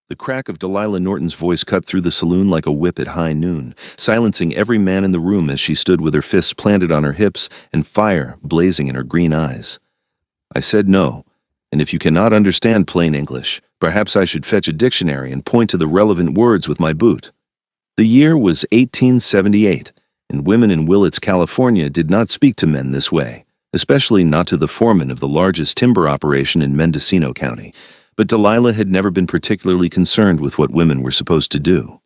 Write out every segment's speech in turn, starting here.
The crack of Delilah Norton's voice cut through the saloon like a whip at high noon, silencing every man in the room as she stood with her fists planted on her hips and fire blazing in her green eyes. I said no, and if you cannot understand plain English, perhaps I should fetch a dictionary and point to the relevant words with my boot. The year was 1878, and women in Willits, California did not speak to men this way, especially not to the foreman of the largest timber operation in Mendocino County. But Delilah had never been particularly concerned with what women were supposed to do.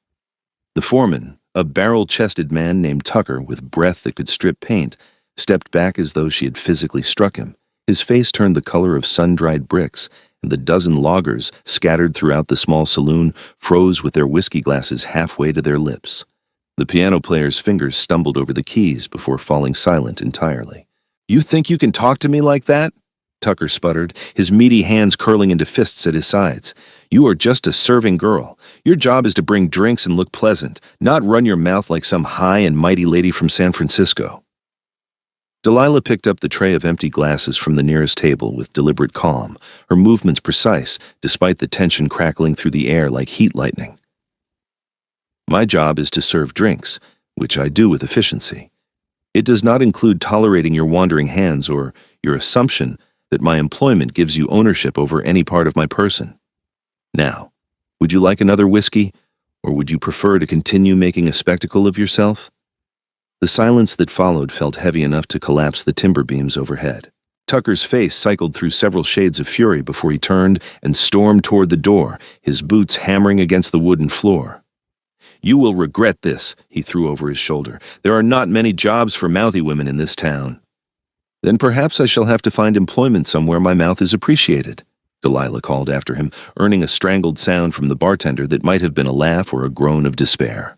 The foreman, a barrel-chested man named Tucker with breath that could strip paint, stepped back as though she had physically struck him. His face turned the color of sun-dried bricks, and the dozen loggers scattered throughout the small saloon froze with their whiskey glasses halfway to their lips. The piano player's fingers stumbled over the keys before falling silent entirely. "You think you can talk to me like that?" Tucker sputtered, his meaty hands curling into fists at his sides. "You are just a serving girl. Your job is to bring drinks and look pleasant, not run your mouth like some high and mighty lady from San Francisco." Delilah picked up the tray of empty glasses from the nearest table with deliberate calm, her movements precise, despite the tension crackling through the air like heat lightning. "My job is to serve drinks, which I do with efficiency. It does not include tolerating your wandering hands or your assumption that my employment gives you ownership over any part of my person. Now, would you like another whiskey, or would you prefer to continue making a spectacle of yourself?" The silence that followed felt heavy enough to collapse the timber beams overhead. Tucker's face cycled through several shades of fury before he turned and stormed toward the door, his boots hammering against the wooden floor. "You will regret this," he threw over his shoulder. "There are not many jobs for mouthy women in this town." "Then perhaps I shall have to find employment somewhere my mouth is appreciated," Delilah called after him, earning a strangled sound from the bartender that might have been a laugh or a groan of despair.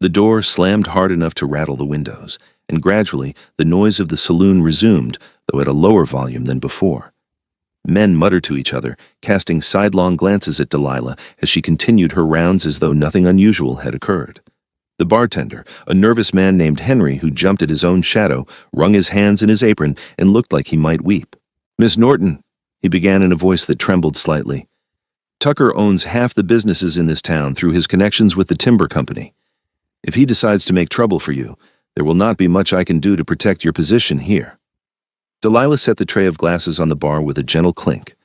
The door slammed hard enough to rattle the windows, and gradually the noise of the saloon resumed, though at a lower volume than before. Men muttered to each other, casting sidelong glances at Delilah as she continued her rounds as though nothing unusual had occurred. The bartender, a nervous man named Henry who jumped at his own shadow, wrung his hands in his apron and looked like he might weep. "Miss Norton," he began in a voice that trembled slightly, "Tucker owns half the businesses in this town through his connections with the timber company. If he decides to make trouble for you, there will not be much I can do to protect your position here." Delilah set the tray of glasses on the bar with a gentle clink.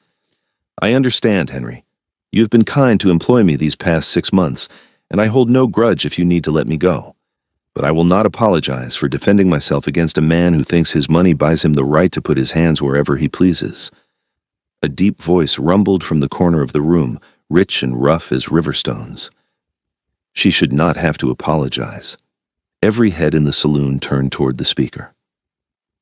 "I understand, Henry. You have been kind to employ me these past 6 months, and I hold no grudge if you need to let me go. But I will not apologize for defending myself against a man who thinks his money buys him the right to put his hands wherever he pleases." A deep voice rumbled from the corner of the room, rich and rough as river stones. She should not have to apologize. Every head in the saloon turned toward the speaker.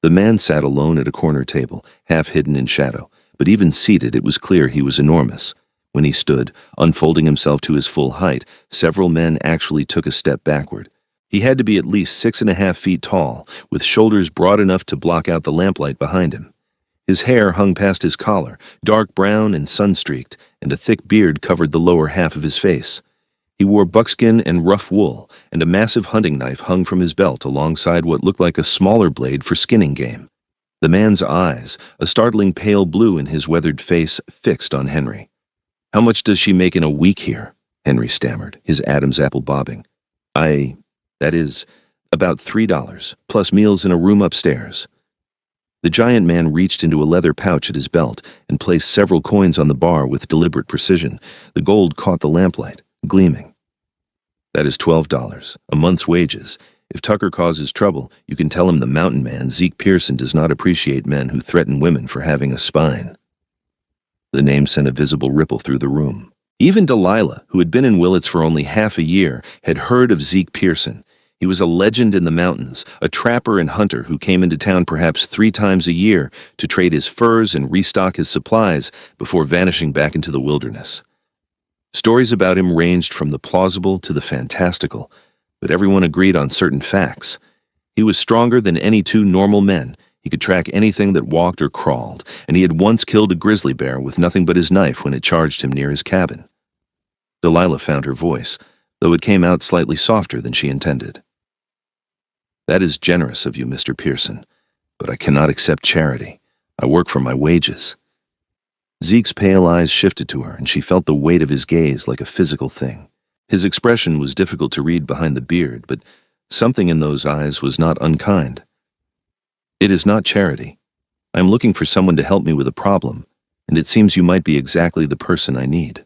The man sat alone at a corner table, half hidden in shadow, but even seated it was clear he was enormous. When he stood, unfolding himself to his full height, several men actually took a step backward. He had to be at least 6.5 feet tall, with shoulders broad enough to block out the lamplight behind him. His hair hung past his collar, dark brown and sun-streaked, and a thick beard covered the lower half of his face. He wore buckskin and rough wool, and a massive hunting knife hung from his belt alongside what looked like a smaller blade for skinning game. The man's eyes, a startling pale blue in his weathered face, fixed on Henry. "How much does she make in a week here?" Henry stammered, his Adam's apple bobbing. That is, about $3, plus meals in a room upstairs." The giant man reached into a leather pouch at his belt and placed several coins on the bar with deliberate precision. The gold caught the lamplight, gleaming. "That is $12, a month's wages. If Tucker causes trouble, you can tell him the mountain man, Zeke Pearson, does not appreciate men who threaten women for having a spine." The name sent a visible ripple through the room. Even Delilah, who had been in Willits for only half a year, had heard of Zeke Pearson. He was a legend in the mountains, a trapper and hunter who came into town perhaps 3 times a year to trade his furs and restock his supplies before vanishing back into the wilderness. Stories about him ranged from the plausible to the fantastical, but everyone agreed on certain facts. He was stronger than any 2 normal men. He could track anything that walked or crawled, and he had once killed a grizzly bear with nothing but his knife when it charged him near his cabin. Delilah found her voice, though it came out slightly softer than she intended. "That is generous of you, Mr. Pearson, but I cannot accept charity. I work for my wages." Zeke's pale eyes shifted to her, and she felt the weight of his gaze like a physical thing. His expression was difficult to read behind the beard, but something in those eyes was not unkind. "It is not charity. I am looking for someone to help me with a problem, and it seems you might be exactly the person I need."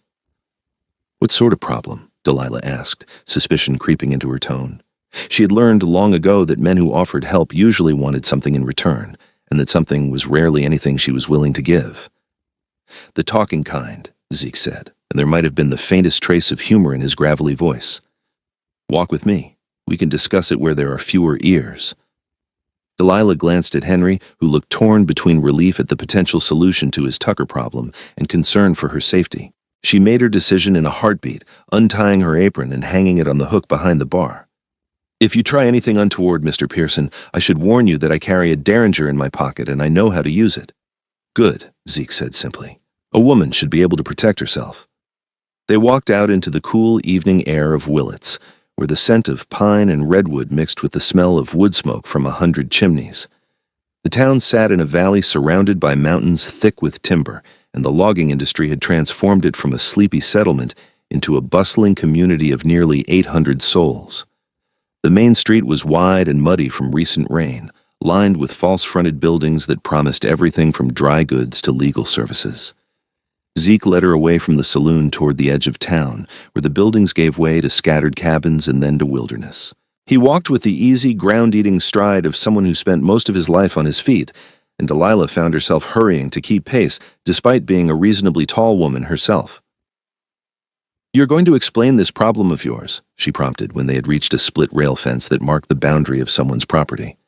"What sort of problem?" Delilah asked, suspicion creeping into her tone. She had learned long ago that men who offered help usually wanted something in return, and that something was rarely anything she was willing to give. "The talking kind," Zeke said, and there might have been the faintest trace of humor in his gravelly voice. "Walk with me. We can discuss it where there are fewer ears." Delilah glanced at Henry, who looked torn between relief at the potential solution to his Tucker problem and concern for her safety. She made her decision in a heartbeat, untying her apron and hanging it on the hook behind the bar. "If you try anything untoward, Mr. Pearson, I should warn you that I carry a Derringer in my pocket and I know how to use it." "Good," Zeke said simply. "A woman should be able to protect herself." They walked out into the cool evening air of Willits, where the scent of pine and redwood mixed with the smell of wood smoke from 100 chimneys. The town sat in a valley surrounded by mountains thick with timber, and the logging industry had transformed it from a sleepy settlement into a bustling community of nearly 800 souls. The main street was wide and muddy from recent rain, lined with false-fronted buildings that promised everything from dry goods to legal services. Zeke led her away from the saloon toward the edge of town, where the buildings gave way to scattered cabins and then to wilderness. He walked with the easy, ground-eating stride of someone who spent most of his life on his feet, and Delilah found herself hurrying to keep pace, despite being a reasonably tall woman herself. "You're going to explain this problem of yours," she prompted when they had reached a split rail fence that marked the boundary of someone's property.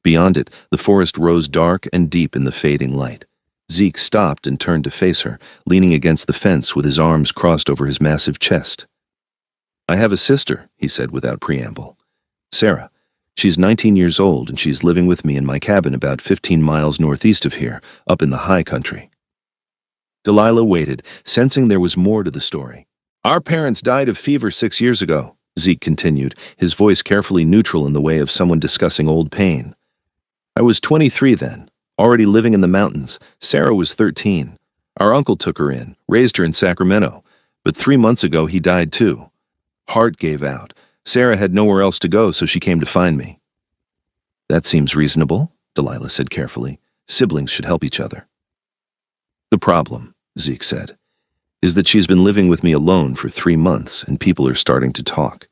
Beyond it, the forest rose dark and deep in the fading light. Zeke stopped and turned to face her, leaning against the fence with his arms crossed over his massive chest. "I have a sister," he said without preamble. "Sarah. She's 19 years old, and she's living with me in my cabin about 15 miles northeast of here, up in the high country." Delilah waited, sensing there was more to the story. "Our parents died of fever 6 years ago," Zeke continued, his voice carefully neutral in the way of someone discussing old pain. "I was 23 then, already living in the mountains. Sarah was 13. Our uncle took her in, raised her in Sacramento, but 3 months ago he died too. Heart gave out. Sarah had nowhere else to go, so she came to find me." "That seems reasonable," Delilah said carefully. "Siblings should help each other." "The problem," Zeke said, "is that she's been living with me alone for 3 months, and people are starting to talk.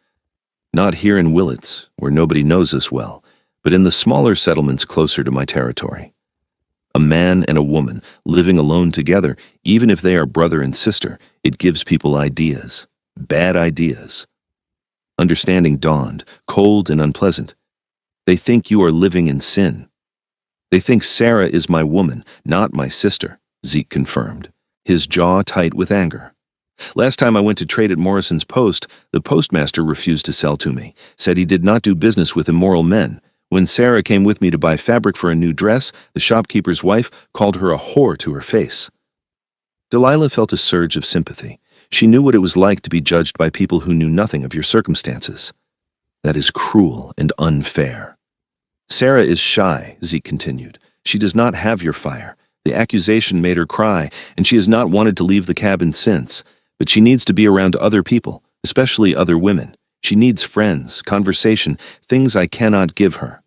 Not here in Willits, where nobody knows us well, but in the smaller settlements closer to my territory. A man and a woman living alone together, even if they are brother and sister, it gives people ideas. Bad ideas." Understanding dawned, cold and unpleasant. "They think you are living in sin." "They think Sarah is my woman, not my sister," Zeke confirmed, his jaw tight with anger. "Last time I went to trade at Morrison's Post, the postmaster refused to sell to me, said he did not do business with immoral men. When Sarah came with me to buy fabric for a new dress, the shopkeeper's wife called her a whore to her face." Delilah felt a surge of sympathy. She knew what it was like to be judged by people who knew nothing of your circumstances. "That is cruel and unfair." "Sarah is shy," Zeke continued. "She does not have your fire. The accusation made her cry, and she has not wanted to leave the cabin since. But she needs to be around other people, especially other women. She needs friends, conversation, things I cannot give her.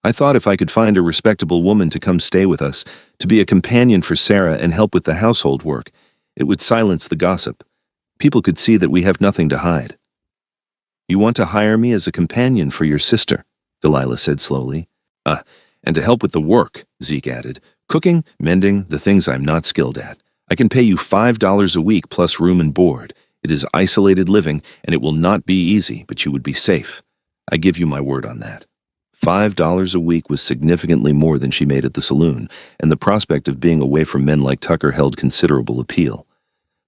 I thought if I could find a respectable woman to come stay with us, to be a companion for Sarah and help with the household work, it would silence the gossip. People could see that we have nothing to hide." "You want to hire me as a companion for your sister," Delilah said slowly. And to help with the work," Zeke added. "Cooking, mending, the things I'm not skilled at. I can pay you $5 a week plus room and board. It is isolated living, and it will not be easy, but you would be safe. I give you my word on that." $5 a week was significantly more than she made at the saloon, and the prospect of being away from men like Tucker held considerable appeal.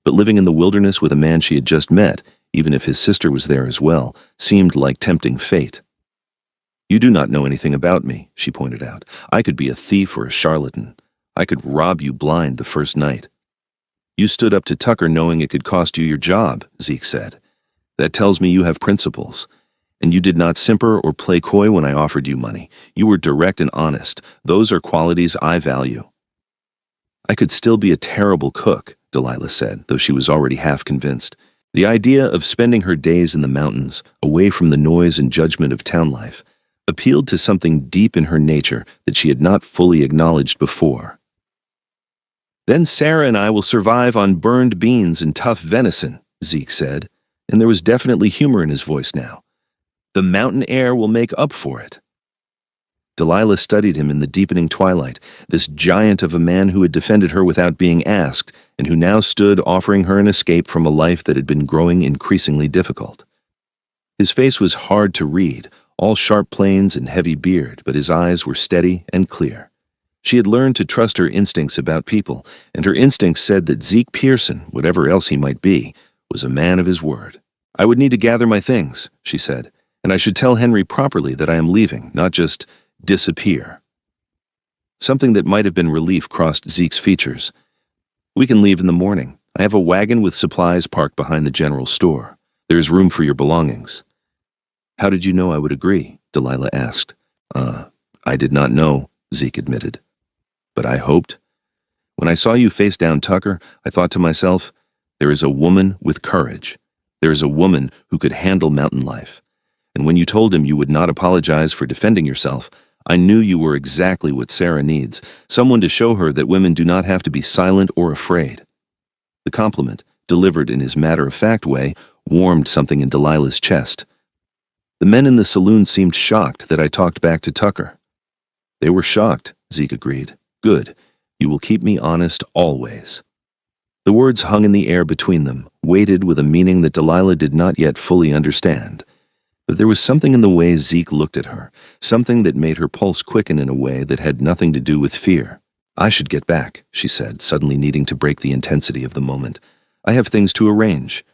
But living in the wilderness with a man she had just met, even if his sister was there as well, seemed like tempting fate. "You do not know anything about me," she pointed out. "I could be a thief or a charlatan. I could rob you blind the first night." "You stood up to Tucker knowing it could cost you your job," Zeke said. "That tells me you have principles. And you did not simper or play coy when I offered you money. You were direct and honest. Those are qualities I value." I could still be a terrible cook, Delilah said, though she was already half convinced. The idea of spending her days in the mountains, away from the noise and judgment of town life, appealed to something deep in her nature that she had not fully acknowledged before. Then Sarah and I will survive on burned beans and tough venison, Zeke said, and there was definitely humor in his voice now. The mountain air will make up for it. Delilah studied him in the deepening twilight, this giant of a man who had defended her without being asked, and who now stood offering her an escape from a life that had been growing increasingly difficult. His face was hard to read, all sharp planes and heavy beard, but his eyes were steady and clear. She had learned to trust her instincts about people, and her instincts said that Zeke Pearson, whatever else he might be, was a man of his word. I would need to gather my things, she said, and I should tell Henry properly that I am leaving, not just disappear. Something that might have been relief crossed Zeke's features. We can leave in the morning. I have a wagon with supplies parked behind the general store. There is room for your belongings. How did you know I would agree? Delilah asked. I did not know, Zeke admitted. But I hoped. When I saw you face down Tucker, I thought to myself, there is a woman with courage. There is a woman who could handle mountain life. And when you told him you would not apologize for defending yourself, I knew you were exactly what Sarah needs, someone to show her that women do not have to be silent or afraid. The compliment, delivered in his matter-of-fact way, warmed something in Delilah's chest. The men in the saloon seemed shocked that I talked back to Tucker. They were shocked, Zeke agreed. Good. You will keep me honest always. The words hung in the air between them, weighted with a meaning that Delilah did not yet fully understand. But there was something in the way Zeke looked at her, something that made her pulse quicken in a way that had nothing to do with fear. I should get back, she said, suddenly needing to break the intensity of the moment. I have things to arrange.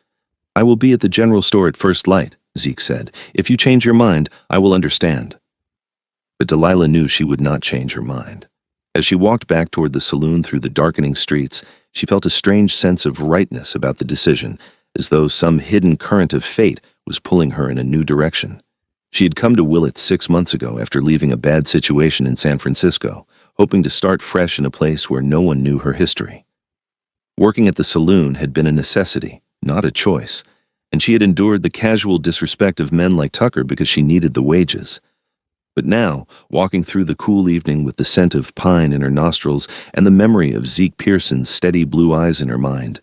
I will be at the general store at first light, Zeke said. If you change your mind, I will understand. But Delilah knew she would not change her mind. As she walked back toward the saloon through the darkening streets, she felt a strange sense of rightness about the decision, as though some hidden current of fate was pulling her in a new direction. She had come to Willits 6 months ago after leaving a bad situation in San Francisco, hoping to start fresh in a place where no one knew her history. Working at the saloon had been a necessity, not a choice, and she had endured the casual disrespect of men like Tucker because she needed the wages. But now, walking through the cool evening with the scent of pine in her nostrils and the memory of Zeke Pearson's steady blue eyes in her mind,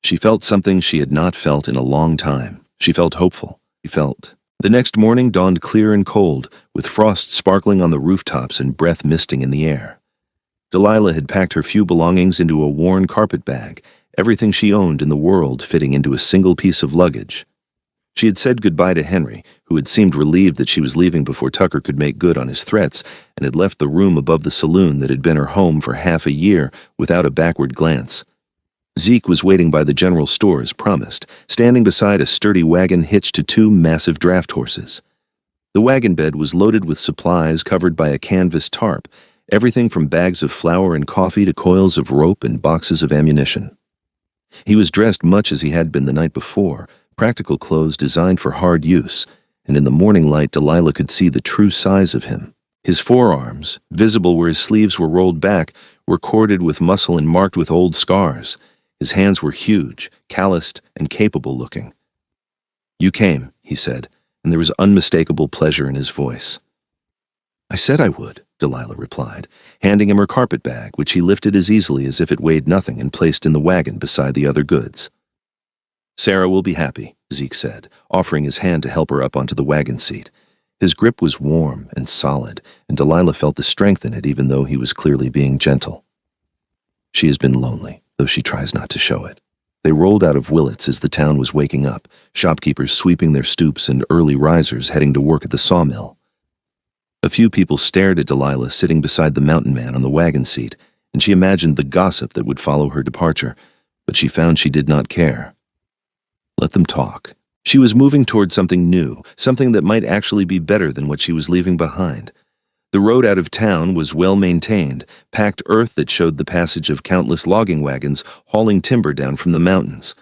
she felt something she had not felt in a long time. She felt hopeful. She felt. The next morning dawned clear and cold, with frost sparkling on the rooftops and breath misting in the air. Delilah had packed her few belongings into a worn carpet bag, everything she owned in the world fitting into a single piece of luggage. She had said goodbye to Henry, who had seemed relieved that she was leaving before Tucker could make good on his threats, and had left the room above the saloon that had been her home for half a year without a backward glance. Zeke was waiting by the general store as promised, standing beside a sturdy wagon hitched to 2 massive draft horses. The wagon bed was loaded with supplies covered by a canvas tarp, everything from bags of flour and coffee to coils of rope and boxes of ammunition. He was dressed much as he had been the night before, practical clothes designed for hard use, and in the morning light Delilah could see the true size of him. His forearms, visible where his sleeves were rolled back, were corded with muscle and marked with old scars. His hands were huge, calloused, and capable-looking. "You came," he said, and there was unmistakable pleasure in his voice. "I said I would," Delilah replied, handing him her carpet bag, which he lifted as easily as if it weighed nothing and placed in the wagon beside the other goods. "Sarah will be happy," Zeke said, offering his hand to help her up onto the wagon seat. His grip was warm and solid, and Delilah felt the strength in it even though he was clearly being gentle. She has been lonely, though she tries not to show it. They rolled out of Willits as the town was waking up, shopkeepers sweeping their stoops and early risers heading to work at the sawmill. A few people stared at Delilah sitting beside the mountain man on the wagon seat, and she imagined the gossip that would follow her departure, but she found she did not care. Let them talk. She was moving toward something new, something that might actually be better than what she was leaving behind. The road out of town was well maintained, packed earth that showed the passage of countless logging wagons hauling timber down from the mountains.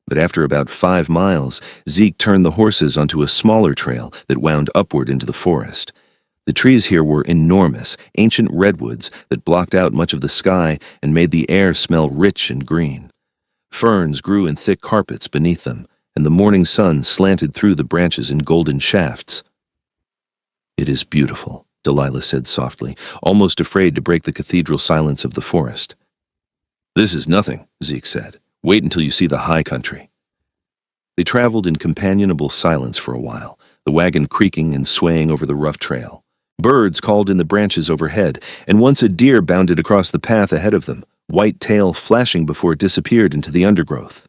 But after about 5 miles, Zeke turned the horses onto a smaller trail that wound upward into the forest. The trees here were enormous, ancient redwoods that blocked out much of the sky and made the air smell rich and green. Ferns grew in thick carpets beneath them, and the morning sun slanted through the branches in golden shafts. "It is beautiful," Delilah said softly, almost afraid to break the cathedral silence of the forest. "This is nothing," Zeke said. "Wait until you see the high country." They traveled in companionable silence for a while, the wagon creaking and swaying over the rough trail. Birds called in the branches overhead, and once a deer bounded across the path ahead of them, white tail flashing before it disappeared into the undergrowth.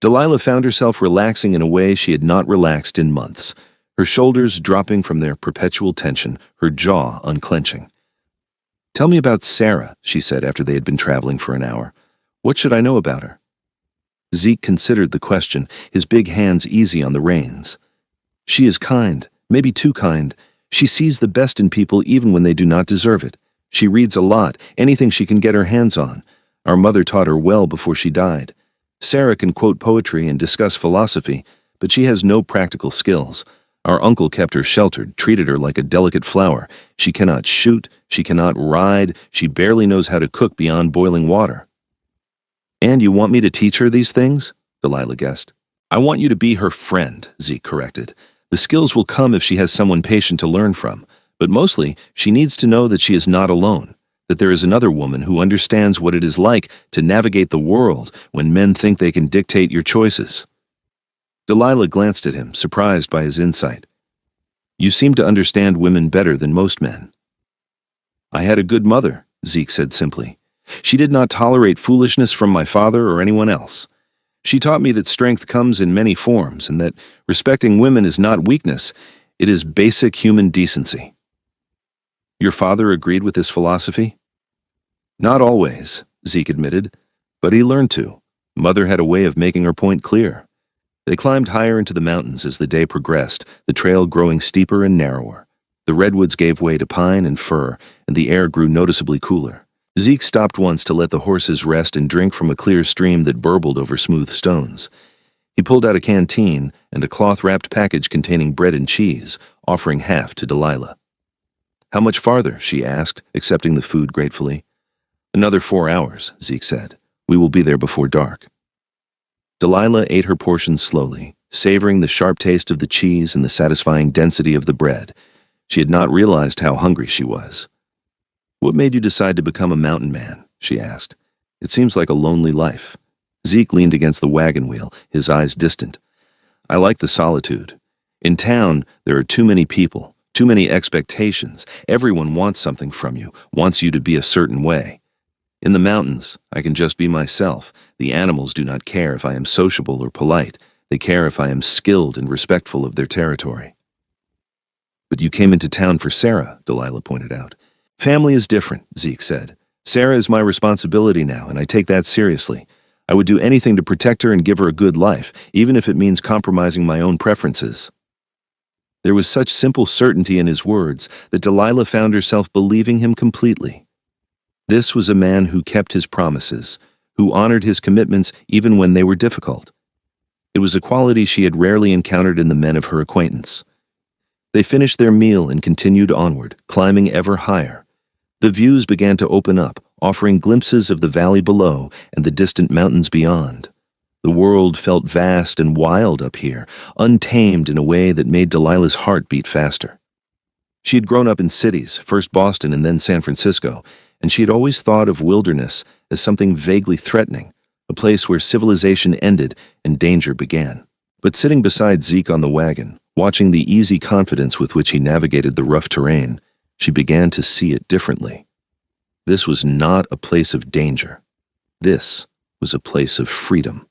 Delilah found herself relaxing in a way she had not relaxed in months, her shoulders dropping from their perpetual tension, her jaw unclenching. "Tell me about Sarah," she said after they had been traveling for an hour. "What should I know about her?" Zeke considered the question, his big hands easy on the reins. "She is kind, maybe too kind. She sees the best in people even when they do not deserve it. She reads a lot, anything she can get her hands on. Our mother taught her well before she died. Sarah can quote poetry and discuss philosophy, but she has no practical skills. Our uncle kept her sheltered, treated her like a delicate flower. She cannot shoot, she cannot ride, she barely knows how to cook beyond boiling water." "And you want me to teach her these things?" Delilah guessed. "I want you to be her friend," Zeke corrected. "The skills will come if she has someone patient to learn from, but mostly she needs to know that she is not alone, that there is another woman who understands what it is like to navigate the world when men think they can dictate your choices." Delilah glanced at him, surprised by his insight. "You seem to understand women better than most men." "I had a good mother," Zeke said simply. "She did not tolerate foolishness from my father or anyone else. She taught me that strength comes in many forms and that respecting women is not weakness, it is basic human decency." "Your father agreed with this philosophy?" "Not always," Zeke admitted, "but he learned to. Mother had a way of making her point clear." They climbed higher into the mountains as the day progressed, the trail growing steeper and narrower. The redwoods gave way to pine and fir, and the air grew noticeably cooler. Zeke stopped once to let the horses rest and drink from a clear stream that burbled over smooth stones. He pulled out a canteen and a cloth-wrapped package containing bread and cheese, offering half to Delilah. "How much farther?" she asked, accepting the food gratefully. "Another 4 hours," Zeke said. "We will be there before dark." Delilah ate her portion slowly, savoring the sharp taste of the cheese and the satisfying density of the bread. She had not realized how hungry she was. "What made you decide to become a mountain man?" she asked. "It seems like a lonely life." Zeke leaned against the wagon wheel, his eyes distant. "I like the solitude. In town, there are too many people, too many expectations. Everyone wants something from you, wants you to be a certain way. In the mountains, I can just be myself. The animals do not care if I am sociable or polite. They care if I am skilled and respectful of their territory." "But you came into town for Sarah," Delilah pointed out. "Family is different," Zeke said. "Sarah is my responsibility now, and I take that seriously. I would do anything to protect her and give her a good life, even if it means compromising my own preferences." There was such simple certainty in his words that Delilah found herself believing him completely. This was a man who kept his promises, who honored his commitments even when they were difficult. It was a quality she had rarely encountered in the men of her acquaintance. They finished their meal and continued onward, climbing ever higher. The views began to open up, offering glimpses of the valley below and the distant mountains beyond. The world felt vast and wild up here, untamed in a way that made Delilah's heart beat faster. She had grown up in cities, first Boston and then San Francisco, and she had always thought of wilderness as something vaguely threatening, a place where civilization ended and danger began. But sitting beside Zeke on the wagon, watching the easy confidence with which he navigated the rough terrain, she began to see it differently. This was not a place of danger. This was a place of freedom.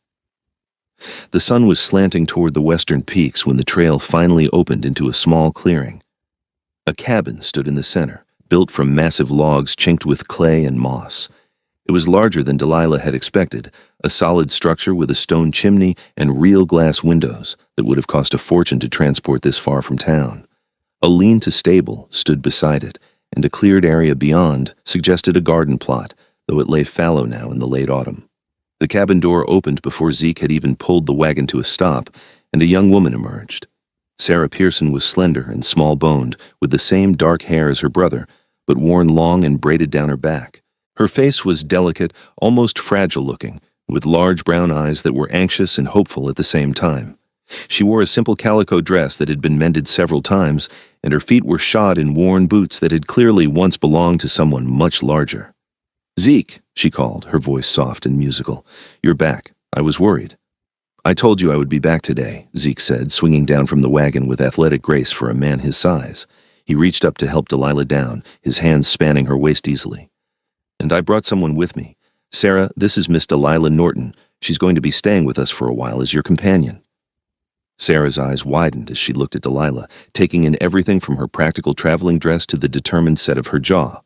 The sun was slanting toward the western peaks when the trail finally opened into a small clearing. A cabin stood in the center, built from massive logs chinked with clay and moss. It was larger than Delilah had expected, a solid structure with a stone chimney and real glass windows that would have cost a fortune to transport this far from town. A lean-to stable stood beside it, and a cleared area beyond suggested a garden plot, though it lay fallow now in the late autumn. The cabin door opened before Zeke had even pulled the wagon to a stop, and a young woman emerged. Sarah Pearson was slender and small-boned, with the same dark hair as her brother, but worn long and braided down her back. Her face was delicate, almost fragile-looking, with large brown eyes that were anxious and hopeful at the same time. She wore a simple calico dress that had been mended several times, and her feet were shod in worn boots that had clearly once belonged to someone much larger. "Zeke," she called, her voice soft and musical. "You're back. I was worried." "I told you I would be back today," Zeke said, swinging down from the wagon with athletic grace for a man his size. He reached up to help Delilah down, his hands spanning her waist easily. "And I brought someone with me. Sarah, this is Miss Delilah Norton. She's going to be staying with us for a while as your companion." Sarah's eyes widened as she looked at Delilah, taking in everything from her practical traveling dress to the determined set of her jaw.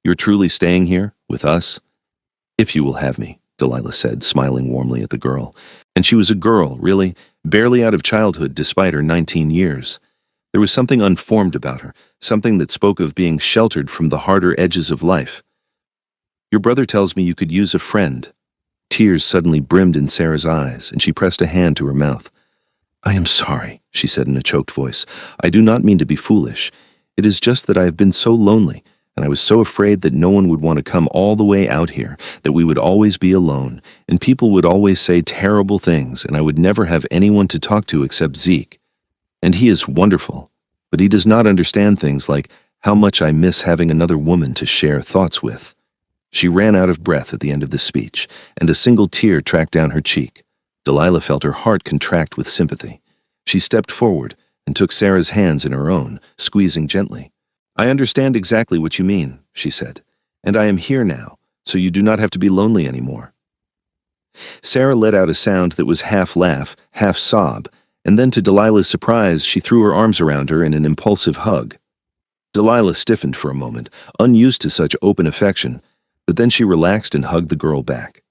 "You're truly staying here, with us?" "If you will have me," Delilah said, smiling warmly at the girl. And she was a girl, really, barely out of childhood despite her 19 years. There was something unformed about her, something that spoke of being sheltered from the harder edges of life. "Your brother tells me you could use a friend." Tears suddenly brimmed in Sarah's eyes, and she pressed a hand to her mouth. "I am sorry," she said in a choked voice. "I do not mean to be foolish. It is just that I have been so lonely, and I was so afraid that no one would want to come all the way out here, that we would always be alone, and people would always say terrible things, and I would never have anyone to talk to except Zeke. And he is wonderful, but he does not understand things like how much I miss having another woman to share thoughts with." She ran out of breath at the end of the speech, and a single tear tracked down her cheek. Delilah felt her heart contract with sympathy. She stepped forward and took Sarah's hands in her own, squeezing gently. "I understand exactly what you mean," she said, "and I am here now, so you do not have to be lonely anymore." Sarah let out a sound that was half laugh, half sob, and then to Delilah's surprise, she threw her arms around her in an impulsive hug. Delilah stiffened for a moment, unused to such open affection, but then she relaxed and hugged the girl back.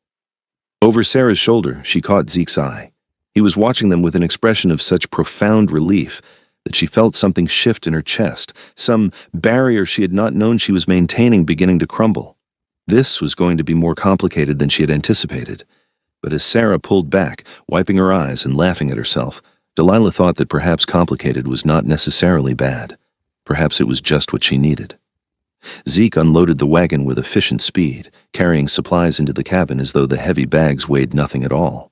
Over Sarah's shoulder, she caught Zeke's eye. He was watching them with an expression of such profound relief that she felt something shift in her chest, some barrier she had not known she was maintaining beginning to crumble. This was going to be more complicated than she had anticipated. But as Sarah pulled back, wiping her eyes and laughing at herself, Delilah thought that perhaps complicated was not necessarily bad. Perhaps it was just what she needed. Zeke unloaded the wagon with efficient speed, carrying supplies into the cabin as though the heavy bags weighed nothing at all.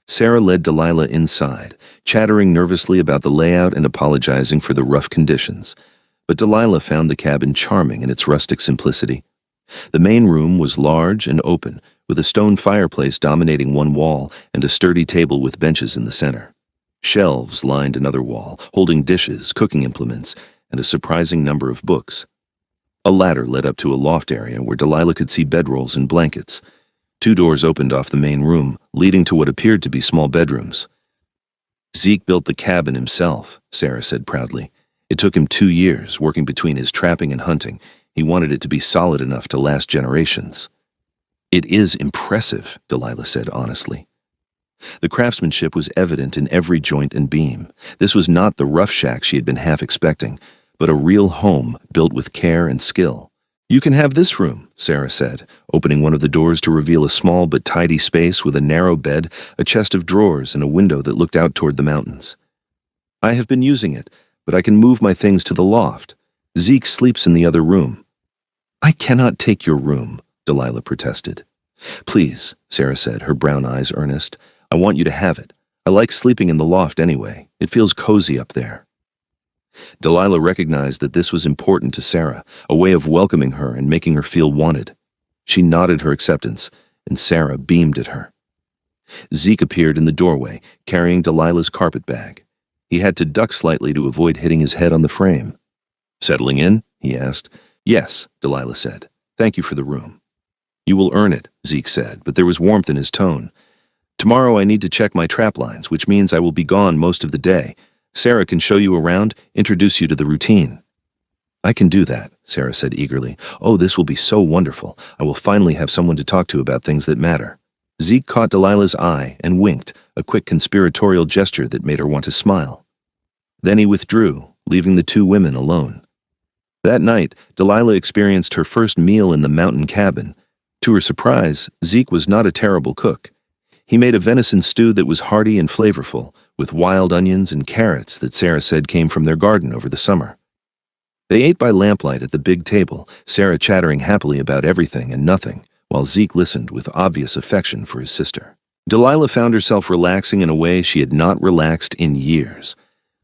Sarah led Delilah inside, chattering nervously about the layout and apologizing for the rough conditions. But Delilah found the cabin charming in its rustic simplicity. The main room was large and open, with a stone fireplace dominating one wall and a sturdy table with benches in the center. Shelves lined another wall, holding dishes, cooking implements, and a surprising number of books. A ladder led up to a loft area where Delilah could see bedrolls and blankets. 2 doors opened off the main room, leading to what appeared to be small bedrooms. "Zeke built the cabin himself," Sarah said proudly. "It took him 2 years, working between his trapping and hunting. He wanted it to be solid enough to last generations." "It is impressive," Delilah said honestly. The craftsmanship was evident in every joint and beam. This was not the rough shack she had been half expecting, but a real home built with care and skill. "You can have this room," Sarah said, opening one of the doors to reveal a small but tidy space with a narrow bed, a chest of drawers, and a window that looked out toward the mountains. "I have been using it, but I can move my things to the loft. Zeke sleeps in the other room." "I cannot take your room," Delilah protested. "Please," Sarah said, her brown eyes earnest. "I want you to have it. I like sleeping in the loft anyway. It feels cozy up there." Delilah recognized that this was important to Sarah, a way of welcoming her and making her feel wanted. She nodded her acceptance, and Sarah beamed at her. Zeke appeared in the doorway, carrying Delilah's carpet bag. He had to duck slightly to avoid hitting his head on the frame. "Settling in?" he asked. "Yes," Delilah said. "Thank you for the room." "You will earn it," Zeke said, but there was warmth in his tone. "Tomorrow I need to check my trap lines, which means I will be gone most of the day. Sarah can show you around, introduce you to the routine." "I can do that," Sarah said eagerly. "Oh, this will be so wonderful. I will finally have someone to talk to about things that matter." Zeke caught Delilah's eye and winked, a quick conspiratorial gesture that made her want to smile. Then he withdrew, leaving the 2 women alone. That night, Delilah experienced her first meal in the mountain cabin. To her surprise, Zeke was not a terrible cook. He made a venison stew that was hearty and flavorful, with wild onions and carrots that Sarah said came from their garden over the summer. They ate by lamplight at the big table, Sarah chattering happily about everything and nothing, while Zeke listened with obvious affection for his sister. Delilah found herself relaxing in a way she had not relaxed in years.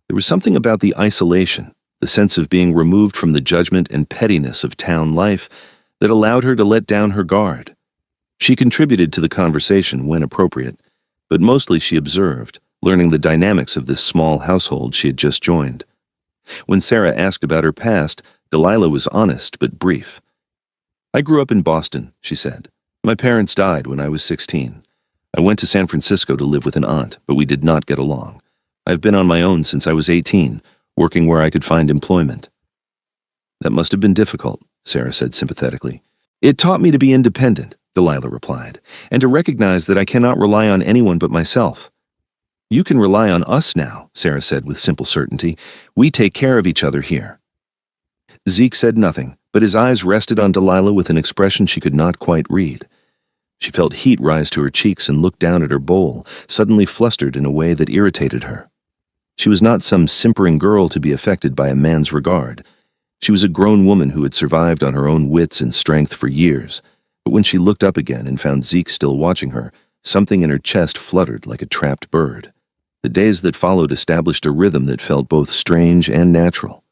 There was something about the isolation, the sense of being removed from the judgment and pettiness of town life, that allowed her to let down her guard. She contributed to the conversation when appropriate, but mostly she observed, learning the dynamics of this small household she had just joined. When Sarah asked about her past, Delilah was honest but brief. "I grew up in Boston," she said. "My parents died when I was 16. I went to San Francisco to live with an aunt, but we did not get along. I've been on my own since I was 18, working where I could find employment." "That must have been difficult," Sarah said sympathetically. "It taught me to be independent," Delilah replied, "and to recognize that I cannot rely on anyone but myself." "You can rely on us now," Sarah said with simple certainty. "We take care of each other here." Zeke said nothing, but his eyes rested on Delilah with an expression she could not quite read. She felt heat rise to her cheeks and looked down at her bowl, suddenly flustered in a way that irritated her. She was not some simpering girl to be affected by a man's regard. She was a grown woman who had survived on her own wits and strength for years, but when she looked up again and found Zeke still watching her, something in her chest fluttered like a trapped bird. The days that followed established a rhythm that felt both strange and natural.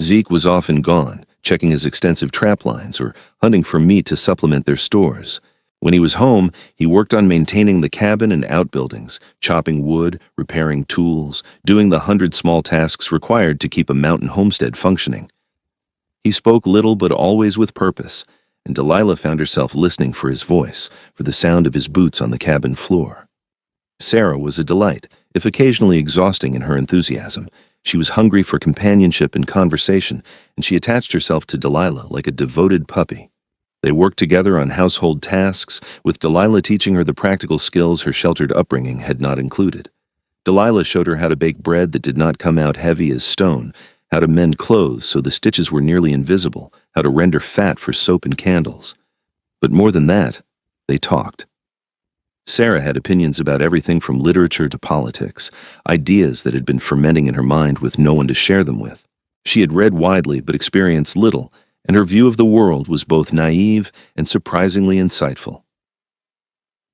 Zeke was often gone, checking his extensive trap lines or hunting for meat to supplement their stores. When he was home, he worked on maintaining the cabin and outbuildings, chopping wood, repairing tools, doing the 100 small tasks required to keep a mountain homestead functioning. He spoke little but always with purpose, and Delilah found herself listening for his voice, for the sound of his boots on the cabin floor. Sarah was a delight, if occasionally exhausting in her enthusiasm. She was hungry for companionship and conversation, and she attached herself to Delilah like a devoted puppy. They worked together on household tasks, with Delilah teaching her the practical skills her sheltered upbringing had not included. Delilah showed her how to bake bread that did not come out heavy as stone, how to mend clothes so the stitches were nearly invisible, how to render fat for soap and candles. But more than that, they talked. Sarah had opinions about everything from literature to politics, ideas that had been fermenting in her mind with no one to share them with. She had read widely but experienced little, and her view of the world was both naive and surprisingly insightful.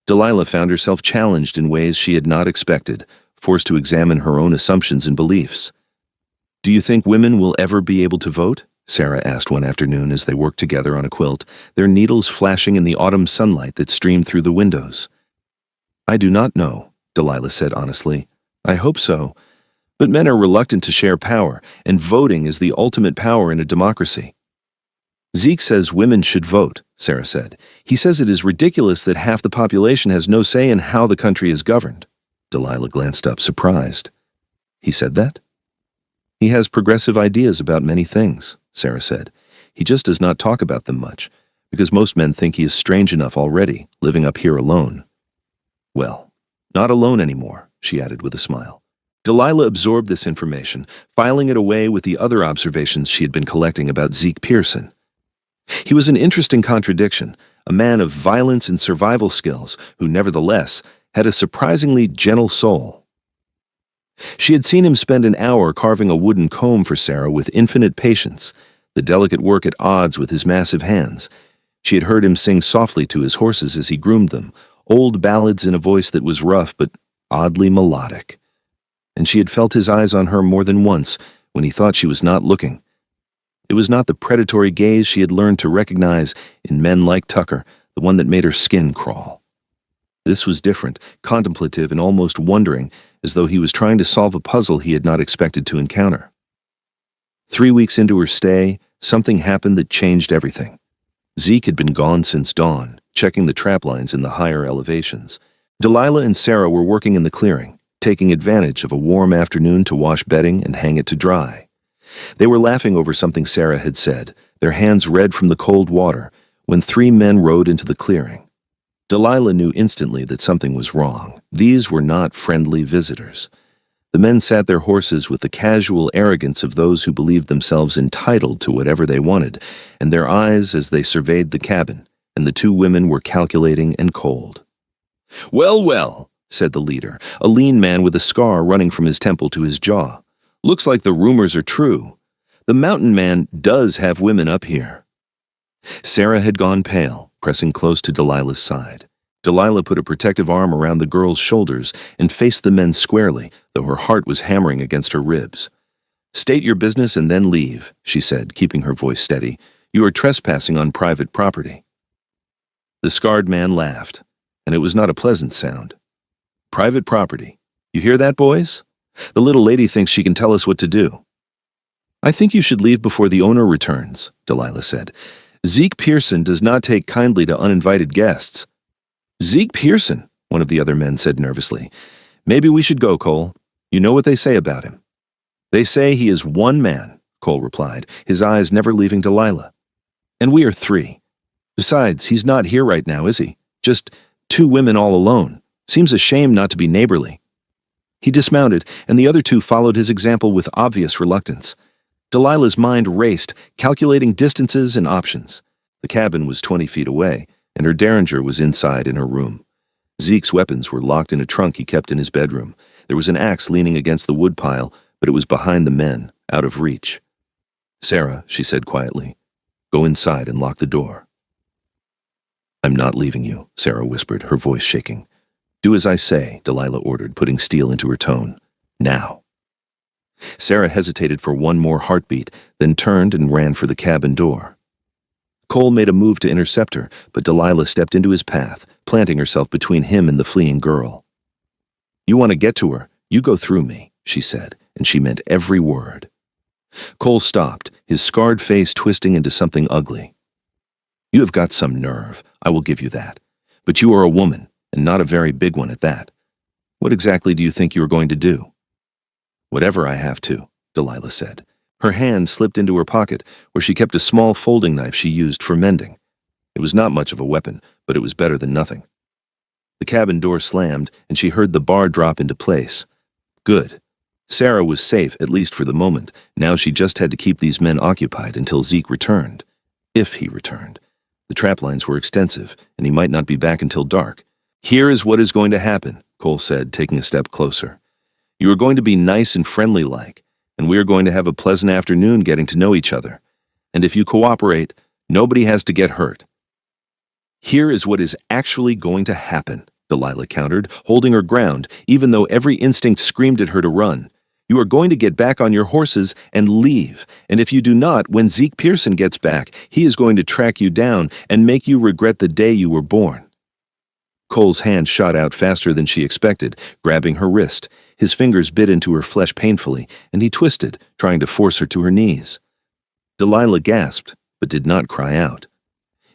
Delilah found herself challenged in ways she had not expected, forced to examine her own assumptions and beliefs. "Do you think women will ever be able to vote?" Sarah asked one afternoon as they worked together on a quilt, their needles flashing in the autumn sunlight that streamed through the windows. "I do not know," Delilah said honestly. "I hope so. But men are reluctant to share power, and voting is the ultimate power in a democracy." "Zeke says women should vote," Sarah said. "He says it is ridiculous that half the population has no say in how the country is governed." Delilah glanced up, surprised. "He said that?" "He has progressive ideas about many things," Sarah said. "He just does not talk about them much, because most men think he is strange enough already, living up here alone." "Well, not alone anymore," she added with a smile. Delilah absorbed this information, filing it away with the other observations she had been collecting about Zeke Pearson. He was an interesting contradiction, a man of violence and survival skills who, nevertheless, had a surprisingly gentle soul. She had seen him spend an hour carving a wooden comb for Sarah with infinite patience, the delicate work at odds with his massive hands. She had heard him sing softly to his horses as he groomed them, old ballads in a voice that was rough but oddly melodic. And she had felt his eyes on her more than once when he thought she was not looking. It was not the predatory gaze she had learned to recognize in men like Tucker, the one that made her skin crawl. This was different, contemplative and almost wondering, as though he was trying to solve a puzzle he had not expected to encounter. 3 weeks into her stay, something happened that changed everything. Zeke had been gone since dawn, checking the trap lines in the higher elevations. Delilah and Sarah were working in the clearing, taking advantage of a warm afternoon to wash bedding and hang it to dry. They were laughing over something Sarah had said, their hands red from the cold water, when 3 men rode into the clearing. Delilah knew instantly that something was wrong. These were not friendly visitors. The men sat their horses with the casual arrogance of those who believed themselves entitled to whatever they wanted, and their eyes as they surveyed the cabin, and the 2 women were calculating and cold. Well, well, said the leader, a lean man with a scar running from his temple to his jaw. Looks like the rumors are true. The mountain man does have women up here. Sarah had gone pale, pressing close to Delilah's side. Delilah put a protective arm around the girl's shoulders and faced the men squarely, though her heart was hammering against her ribs. State your business and then leave, she said, keeping her voice steady. You are trespassing on private property. The scarred man laughed, and it was not a pleasant sound. Private property. You hear that, boys? The little lady thinks she can tell us what to do. I think you should leave before the owner returns, Delilah said. Zeke Pearson does not take kindly to uninvited guests. Zeke Pearson, one of the other men said nervously. Maybe we should go, Cole. You know what they say about him. They say he is one man, Cole replied, his eyes never leaving Delilah. And we are three. Besides, he's not here right now, is he? Just two women all alone. Seems a shame not to be neighborly. He dismounted, and the other two followed his example with obvious reluctance. Delilah's mind raced, calculating distances and options. The cabin was 20 feet away, and her derringer was inside in her room. Zeke's weapons were locked in a trunk he kept in his bedroom. There was an axe leaning against the woodpile, but it was behind the men, out of reach. Sarah, she said quietly, go inside and lock the door. I'm not leaving you, Sarah whispered, her voice shaking. Do as I say, Delilah ordered, putting steel into her tone. Now. Sarah hesitated for one more heartbeat, then turned and ran for the cabin door. Cole made a move to intercept her, but Delilah stepped into his path, planting herself between him and the fleeing girl. You want to get to her, you go through me, she said, and she meant every word. Cole stopped, his scarred face twisting into something ugly. You have got some nerve, I will give you that. But you are a woman, and not a very big one at that. What exactly do you think you are going to do? Whatever I have to, Delilah said. Her hand slipped into her pocket, where she kept a small folding knife she used for mending. It was not much of a weapon, but it was better than nothing. The cabin door slammed, and she heard the bar drop into place. Good. Sarah was safe, at least for the moment. Now she just had to keep these men occupied until Zeke returned. If he returned. The trap lines were extensive, and he might not be back until dark. Here is what is going to happen, Cole said, taking a step closer. You are going to be nice and friendly-like, and we are going to have a pleasant afternoon getting to know each other. And if you cooperate, nobody has to get hurt. Here is what is actually going to happen, Delilah countered, holding her ground, even though every instinct screamed at her to run. You are going to get back on your horses and leave, and if you do not, when Zeke Pearson gets back, he is going to track you down and make you regret the day you were born. Cole's hand shot out faster than she expected, grabbing her wrist. His fingers bit into her flesh painfully, and he twisted, trying to force her to her knees. Delilah gasped, but did not cry out.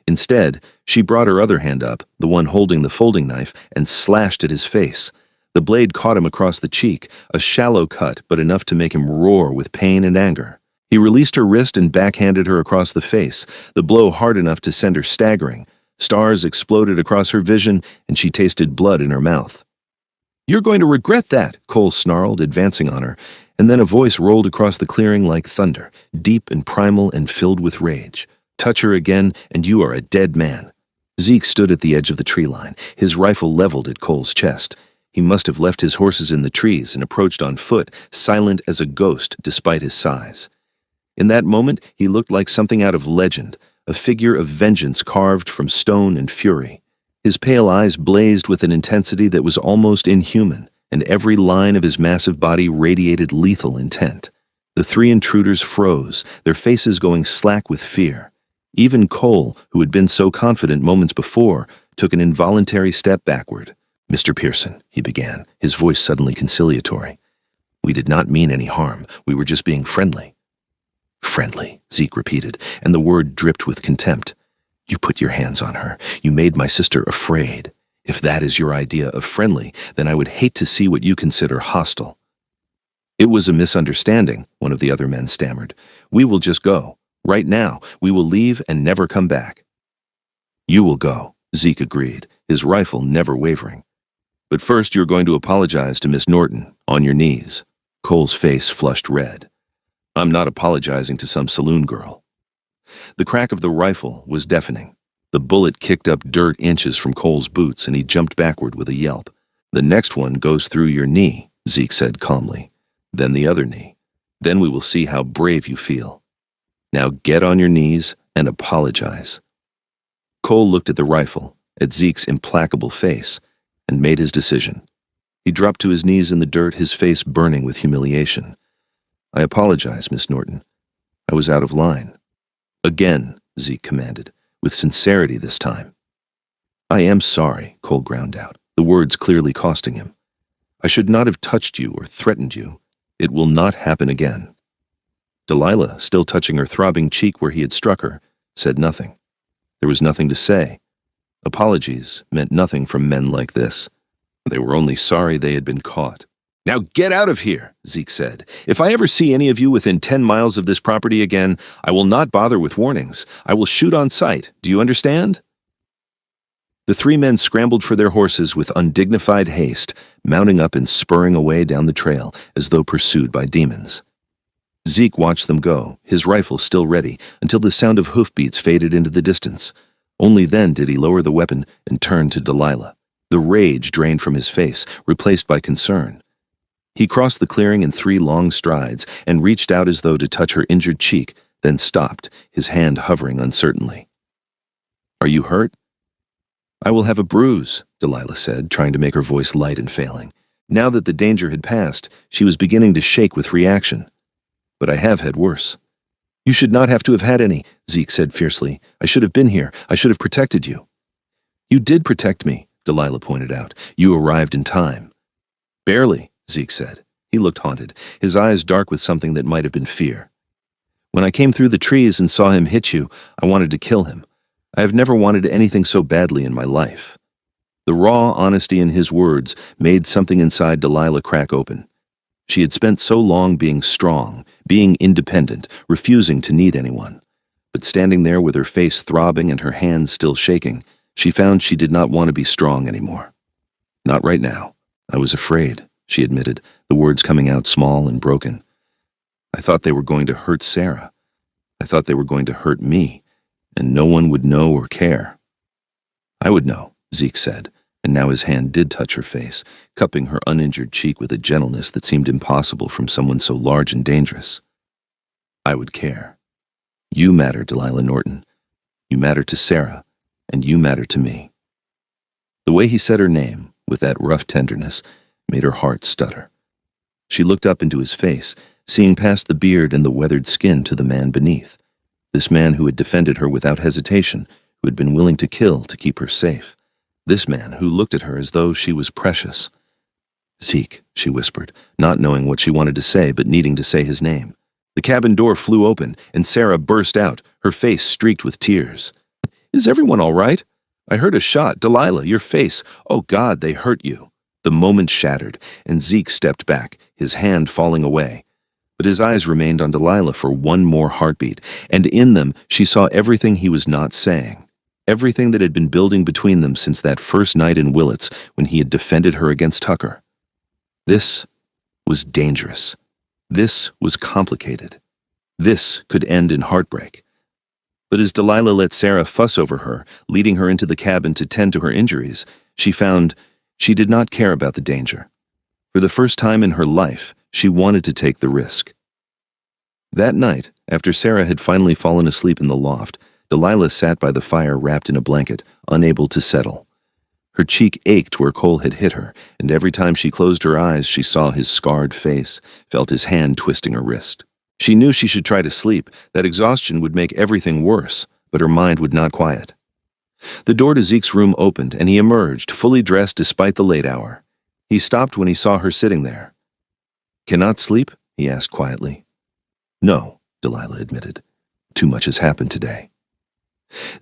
Instead, she brought her other hand up, the one holding the folding knife, and slashed at his face. The blade caught him across the cheek, a shallow cut, but enough to make him roar with pain and anger. He released her wrist and backhanded her across the face, the blow hard enough to send her staggering. Stars exploded across her vision, and she tasted blood in her mouth. You're going to regret that, Cole snarled, advancing on her, and then a voice rolled across the clearing like thunder, deep and primal and filled with rage. Touch her again, and you are a dead man. Zeke stood at the edge of the tree line, his rifle leveled at Cole's chest. He must have left his horses in the trees and approached on foot, silent as a ghost despite his size. In that moment, he looked like something out of legend, a figure of vengeance carved from stone and fury. His pale eyes blazed with an intensity that was almost inhuman, and every line of his massive body radiated lethal intent. The three intruders froze, their faces going slack with fear. Even Cole, who had been so confident moments before, took an involuntary step backward. Mr. Pearson, he began, his voice suddenly conciliatory. We did not mean any harm. We were just being friendly. Friendly, Zeke repeated, and the word dripped with contempt. You put your hands on her. You made my sister afraid. If that is your idea of friendly, then I would hate to see what you consider hostile. It was a misunderstanding, one of the other men stammered. We will just go. Right now, we will leave and never come back. You will go, Zeke agreed, his rifle never wavering. But first you're going to apologize to Miss Norton, on your knees. Cole's face flushed red. I'm not apologizing to some saloon girl. The crack of the rifle was deafening. The bullet kicked up dirt inches from Cole's boots, and he jumped backward with a yelp. "The next one goes through your knee," Zeke said calmly. "Then the other knee. Then we will see how brave you feel. Now get on your knees and apologize." Cole looked at the rifle, at Zeke's implacable face, and made his decision. He dropped to his knees in the dirt, his face burning with humiliation. "I apologize, Miss Norton. I was out of line." "Again," Zeke commanded, with sincerity this time. "I am sorry," Cole ground out, the words clearly costing him. "I should not have touched you or threatened you. It will not happen again." Delilah, still touching her throbbing cheek where he had struck her, said nothing. There was nothing to say. Apologies meant nothing from men like this. They were only sorry they had been caught. "Now get out of here," Zeke said. "If I ever see any of you within 10 miles of this property again, I will not bother with warnings. I will shoot on sight. Do you understand?" The three men scrambled for their horses with undignified haste, mounting up and spurring away down the trail as though pursued by demons. Zeke watched them go, his rifle still ready, until the sound of hoofbeats faded into the distance. Only then did he lower the weapon and turn to Delilah. The rage drained from his face, replaced by concern. He crossed the clearing in 3 long strides and reached out as though to touch her injured cheek, then stopped, his hand hovering uncertainly. "Are you hurt?" "I will have a bruise," Delilah said, trying to make her voice light and failing. Now that the danger had passed, she was beginning to shake with reaction. "But I have had worse." "You should not have to have had any," Zeke said fiercely. "I should have been here. I should have protected you." "You did protect me," Delilah pointed out. "You arrived in time." "Barely," Zeke said. He looked haunted, his eyes dark with something that might have been fear. "When I came through the trees and saw him hit you, I wanted to kill him. I have never wanted anything so badly in my life." The raw honesty in his words made something inside Delilah crack open. She had spent so long being strong, being independent, refusing to need anyone. But standing there with her face throbbing and her hands still shaking, she found she did not want to be strong anymore. "Not right now. I was afraid," she admitted, the words coming out small and broken. "I thought they were going to hurt Sarah. I thought they were going to hurt me, and no one would know or care." "I would know," Zeke said, and now his hand did touch her face, cupping her uninjured cheek with a gentleness that seemed impossible from someone so large and dangerous. "I would care. You matter, Delilah Norton. You matter to Sarah, and you matter to me." The way he said her name, with that rough tenderness, made her heart stutter. She looked up into his face, seeing past the beard and the weathered skin to the man beneath, this man who had defended her without hesitation, who had been willing to kill to keep her safe. This man who looked at her as though she was precious. "Zeke," she whispered, not knowing what she wanted to say but needing to say his name. The cabin door flew open, and Sarah burst out, her face streaked with tears. "Is everyone all right? I heard a shot. Delilah, your face. Oh God, they hurt you." The moment shattered, and Zeke stepped back, his hand falling away. But his eyes remained on Delilah for one more heartbeat, and in them she saw everything he was not saying. Everything that had been building between them since that first night in Willits when he had defended her against Tucker. This was dangerous. This was complicated. This could end in heartbreak. But as Delilah let Sarah fuss over her, leading her into the cabin to tend to her injuries, she found she did not care about the danger. For the first time in her life, she wanted to take the risk. That night, after Sarah had finally fallen asleep in the loft, Delilah sat by the fire wrapped in a blanket, unable to settle. Her cheek ached where Cole had hit her, and every time she closed her eyes she saw his scarred face, felt his hand twisting her wrist. She knew she should try to sleep, that exhaustion would make everything worse, but her mind would not quiet. The door to Zeke's room opened, and he emerged, fully dressed despite the late hour. He stopped when he saw her sitting there. "Cannot sleep?" he asked quietly. "No," Delilah admitted. "Too much has happened today."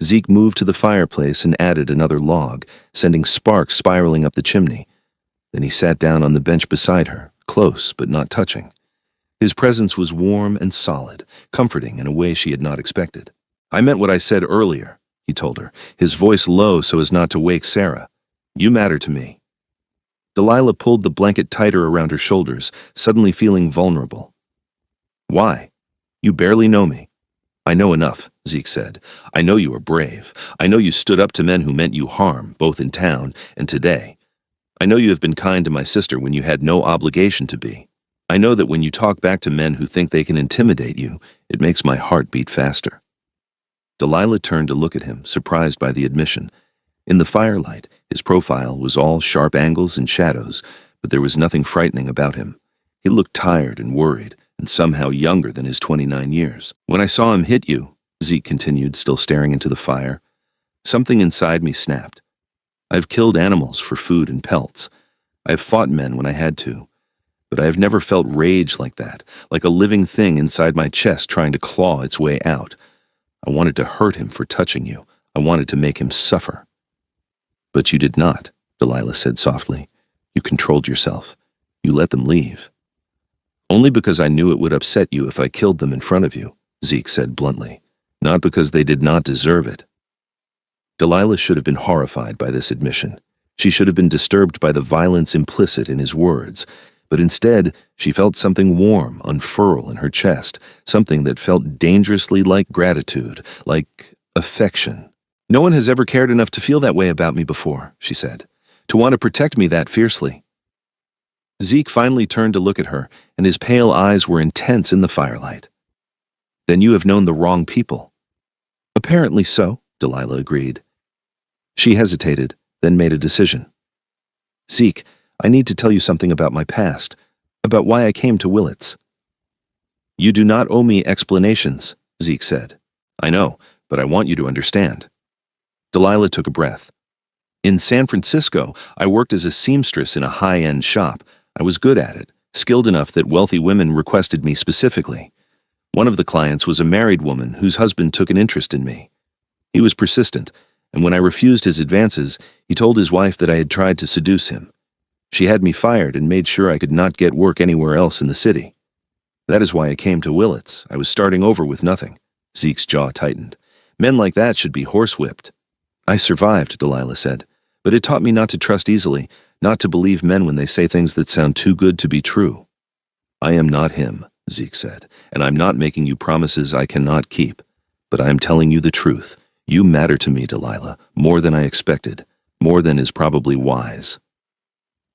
Zeke moved to the fireplace and added another log, sending sparks spiraling up the chimney. Then he sat down on the bench beside her, close but not touching. His presence was warm and solid, comforting in a way she had not expected. "I meant what I said earlier," he told her, his voice low so as not to wake Sarah. "You matter to me." Delilah pulled the blanket tighter around her shoulders, suddenly feeling vulnerable. "Why? You barely know me." I know enough, Zeke said. I know you are brave. I know you stood up to men who meant you harm, both in town and today. I know you have been kind to my sister when you had no obligation to be. I know that when you talk back to men who think they can intimidate you, it makes my heart beat faster. Delilah turned to look at him, surprised by the admission. In the firelight, his profile was all sharp angles and shadows, but there was nothing frightening about him. He looked tired and worried, and somehow younger than his 29 years. When I saw him hit you, Zeke continued, still staring into the fire, something inside me snapped. I've killed animals for food and pelts. I have fought men when I had to. But I have never felt rage like that, like a living thing inside my chest trying to claw its way out. I wanted to hurt him for touching you. I wanted to make him suffer. But you did not, Delilah said softly. You controlled yourself. You let them leave. Only because I knew it would upset you if I killed them in front of you, Zeke said bluntly. Not because they did not deserve it. Delilah should have been horrified by this admission. She should have been disturbed by the violence implicit in his words. But instead, she felt something warm unfurl in her chest, something that felt dangerously like gratitude, like affection. No one has ever cared enough to feel that way about me before, she said, to want to protect me that fiercely. Zeke finally turned to look at her, and his pale eyes were intense in the firelight. Then you have known the wrong people. Apparently so, Delilah agreed. She hesitated, then made a decision. Zeke, I need to tell you something about my past, about why I came to Willits. You do not owe me explanations, Zeke said. I know, but I want you to understand. Delilah took a breath. In San Francisco, I worked as a seamstress in a high-end shop. I was good at it, skilled enough that wealthy women requested me specifically. One of the clients was a married woman whose husband took an interest in me. He was persistent, and when I refused his advances, he told his wife that I had tried to seduce him. She had me fired and made sure I could not get work anywhere else in the city. That is why I came to Willits. I was starting over with nothing. Zeke's jaw tightened. Men like that should be horsewhipped. I survived, Delilah said, but it taught me not to trust easily, not to believe men when they say things that sound too good to be true. I am not him, Zeke said, and I'm not making you promises I cannot keep. But I am telling you the truth. You matter to me, Delilah, more than I expected, more than is probably wise.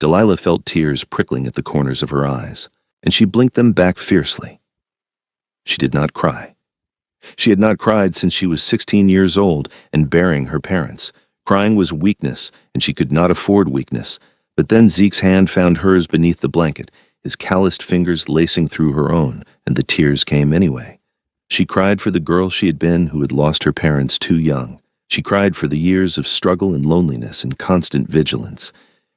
Delilah felt tears prickling at the corners of her eyes, and she blinked them back fiercely. She did not cry. She had not cried since she was 16 years old and bearing her parents. Crying was weakness, and she could not afford weakness. But then Zeke's hand found hers beneath the blanket, his calloused fingers lacing through her own, and the tears came anyway. She cried for the girl she had been who had lost her parents too young. She cried for the years of struggle and loneliness and constant vigilance.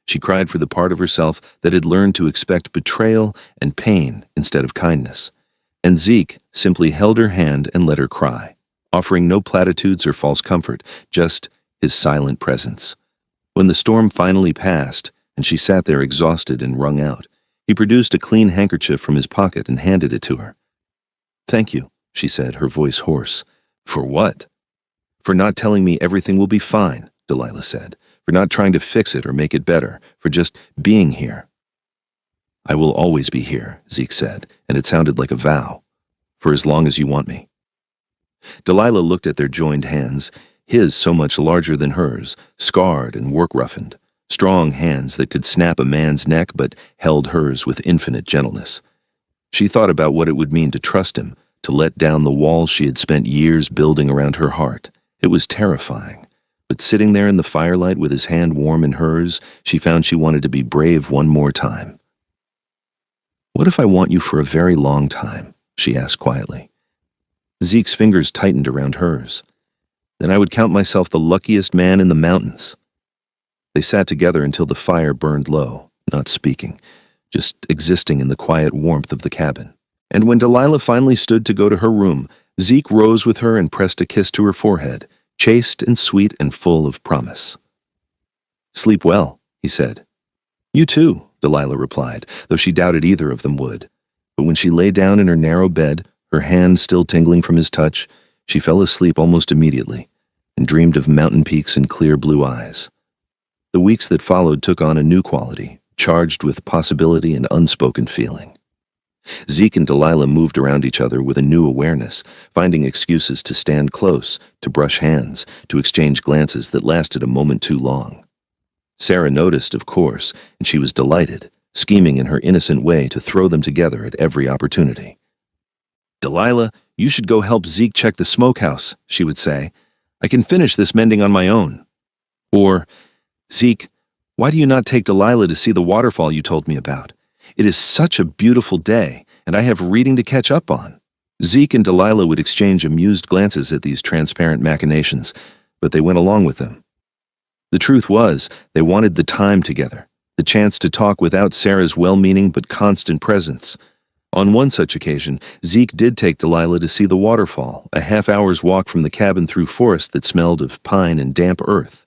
She cried for the part of herself that had learned to expect betrayal and pain instead of kindness. And Zeke simply held her hand and let her cry, offering no platitudes or false comfort, just his silent presence. When the storm finally passed, and she sat there exhausted and wrung out, he produced a clean handkerchief from his pocket and handed it to her. Thank you, she said, her voice hoarse. For what? For not telling me everything will be fine, Delilah said. For not trying to fix it or make it better, for just being here. I will always be here, Zeke said, and it sounded like a vow. For as long as you want me. Delilah looked at their joined hands, his so much larger than hers, scarred and work-roughened, strong hands that could snap a man's neck but held hers with infinite gentleness. She thought about what it would mean to trust him, to let down the walls she had spent years building around her heart. It was terrifying. But sitting there in the firelight with his hand warm in hers, she found she wanted to be brave one more time. What if I want you for a very long time? She asked quietly. Zeke's fingers tightened around hers. Then I would count myself the luckiest man in the mountains. They sat together until the fire burned low, not speaking, just existing in the quiet warmth of the cabin. And when Delilah finally stood to go to her room, Zeke rose with her and pressed a kiss to her forehead, chaste and sweet and full of promise. Sleep well, he said. You too, Delilah replied, though she doubted either of them would. But when she lay down in her narrow bed, her hand still tingling from his touch, she fell asleep almost immediately and dreamed of mountain peaks and clear blue eyes. The weeks that followed took on a new quality, charged with possibility and unspoken feeling. Zeke and Delilah moved around each other with a new awareness, finding excuses to stand close, to brush hands, to exchange glances that lasted a moment too long. Sarah noticed, of course, and she was delighted, scheming in her innocent way to throw them together at every opportunity. "Delilah, you should go help Zeke check the smokehouse," she would say. "I can finish this mending on my own." Or, "Zeke, why do you not take Delilah to see the waterfall you told me about? It is such a beautiful day, and I have reading to catch up on." Zeke and Delilah would exchange amused glances at these transparent machinations, but they went along with them. The truth was, they wanted the time together, the chance to talk without Sarah's well-meaning but constant presence. On one such occasion, Zeke did take Delilah to see the waterfall, a half-hour's walk from the cabin through forest that smelled of pine and damp earth.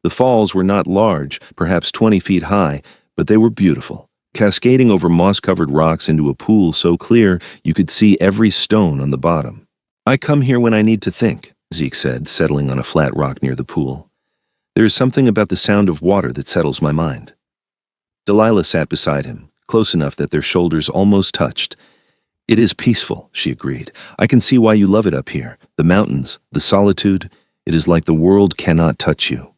The falls were not large, perhaps 20 feet high, but they were beautiful, cascading over moss-covered rocks into a pool so clear you could see every stone on the bottom. "I come here when I need to think," Zeke said, settling on a flat rock near the pool. "There is something about the sound of water that settles my mind." Delilah sat beside him, close enough that their shoulders almost touched. "It is peaceful," she agreed. "I can see why you love it up here. The mountains, the solitude. It is like the world cannot touch you."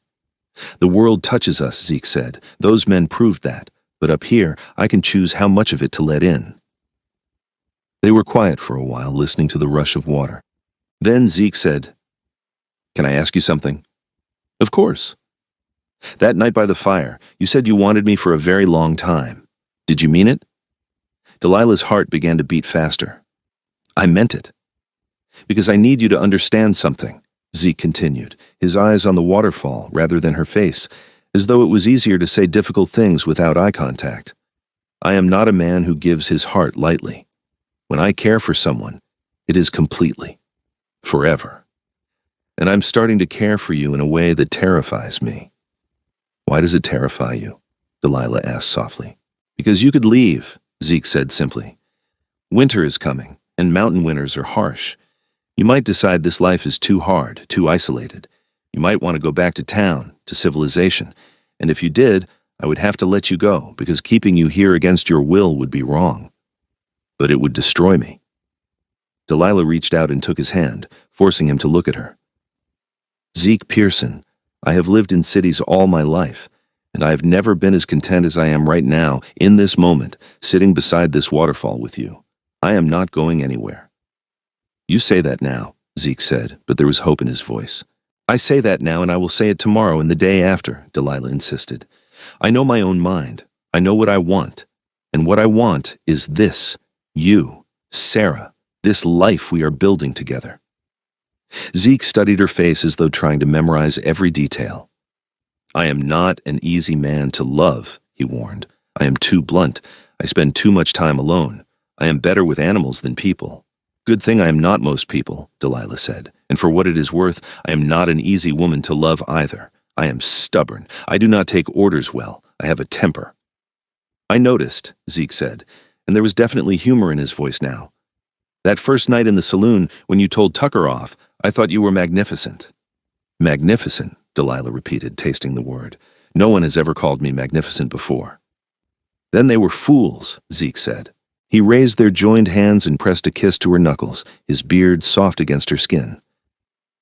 "The world touches us," Zeke said. "Those men proved that. But up here, I can choose how much of it to let in." They were quiet for a while, listening to the rush of water. Then Zeke said, "Can I ask you something?" "Of course." "That night by the fire, you said you wanted me for a very long time. Did you mean it?" Delilah's heart began to beat faster. "I meant it. Because I need you to understand something," Zeke continued, his eyes on the waterfall rather than her face, as though it was easier to say difficult things without eye contact. "I am not a man who gives his heart lightly. When I care for someone, it is completely. Forever. And I'm starting to care for you in a way that terrifies me." "Why does it terrify you?" Delilah asked softly. "Because you could leave," Zeke said simply. "Winter is coming, and mountain winters are harsh. You might decide this life is too hard, too isolated. You might want to go back to town, to civilization, and if you did, I would have to let you go, because keeping you here against your will would be wrong. But it would destroy me." Delilah reached out and took his hand, forcing him to look at her. "Zeke Pearson, I have lived in cities all my life, and I have never been as content as I am right now, in this moment, sitting beside this waterfall with you. I am not going anywhere." "You say that now," Zeke said, but there was hope in his voice. "I say that now, and I will say it tomorrow and the day after," Delilah insisted. "I know my own mind. I know what I want. And what I want is this, you, Sarah, this life we are building together." Zeke studied her face as though trying to memorize every detail. "I am not an easy man to love," he warned. "I am too blunt. I spend too much time alone. I am better with animals than people." "Good thing I am not most people," Delilah said. "And for what it is worth, I am not an easy woman to love either. I am stubborn. I do not take orders well. I have a temper." "I noticed," Zeke said, and there was definitely humor in his voice now. "That first night in the saloon, when you told Tucker off, I thought you were magnificent." "Magnificent," Delilah repeated, tasting the word. "No one has ever called me magnificent before." "Then they were fools," Zeke said. He raised their joined hands and pressed a kiss to her knuckles, his beard soft against her skin.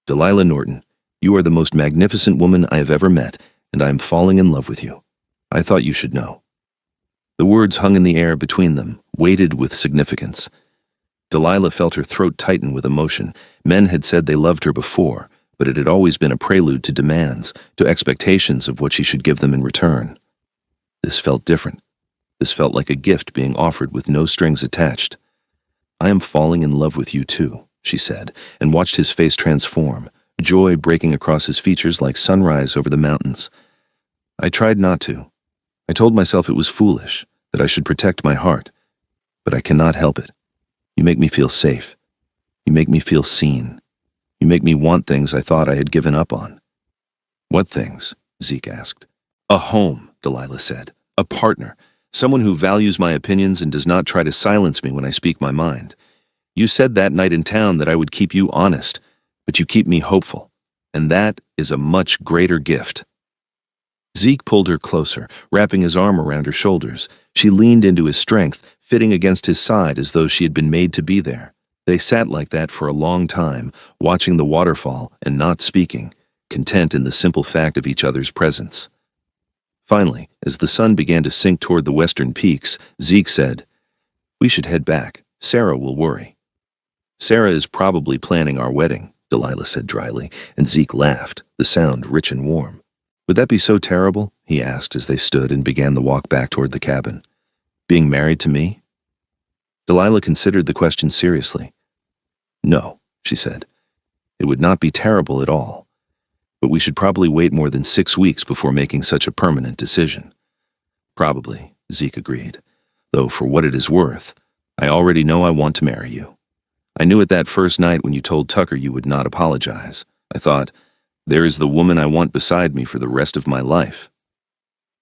"Delilah Norton, you are the most magnificent woman I have ever met, and I am falling in love with you. I thought you should know." The words hung in the air between them, weighted with significance. Delilah felt her throat tighten with emotion. Men had said they loved her before, but it had always been a prelude to demands, to expectations of what she should give them in return. This felt different. This felt like a gift being offered with no strings attached. "I am falling in love with you too," she said, and watched his face transform, joy breaking across his features like sunrise over the mountains. "I tried not to. I told myself it was foolish, that I should protect my heart. But I cannot help it. You make me feel safe. You make me feel seen. You make me want things I thought I had given up on." "What things?" Zeke asked. "A home," Delilah said. "A partner. Someone who values my opinions and does not try to silence me when I speak my mind. You said that night in town that I would keep you honest, but you keep me hopeful, and that is a much greater gift." Zeke pulled her closer, wrapping his arm around her shoulders. She leaned into his strength, fitting against his side as though she had been made to be there. They sat like that for a long time, watching the waterfall and not speaking, content in the simple fact of each other's presence. Finally, as the sun began to sink toward the western peaks, Zeke said, "We should head back. Sarah will worry." "Sarah is probably planning our wedding," Delilah said dryly, and Zeke laughed, the sound rich and warm. "Would that be so terrible?" he asked as they stood and began the walk back toward the cabin. "Being married to me?" Delilah considered the question seriously. "No," she said. "It would not be terrible at all. But we should probably wait more than 6 weeks before making such a permanent decision." "Probably," Zeke agreed. "Though for what it is worth, I already know I want to marry you. I knew it that first night when you told Tucker you would not apologize. I thought, there is the woman I want beside me for the rest of my life."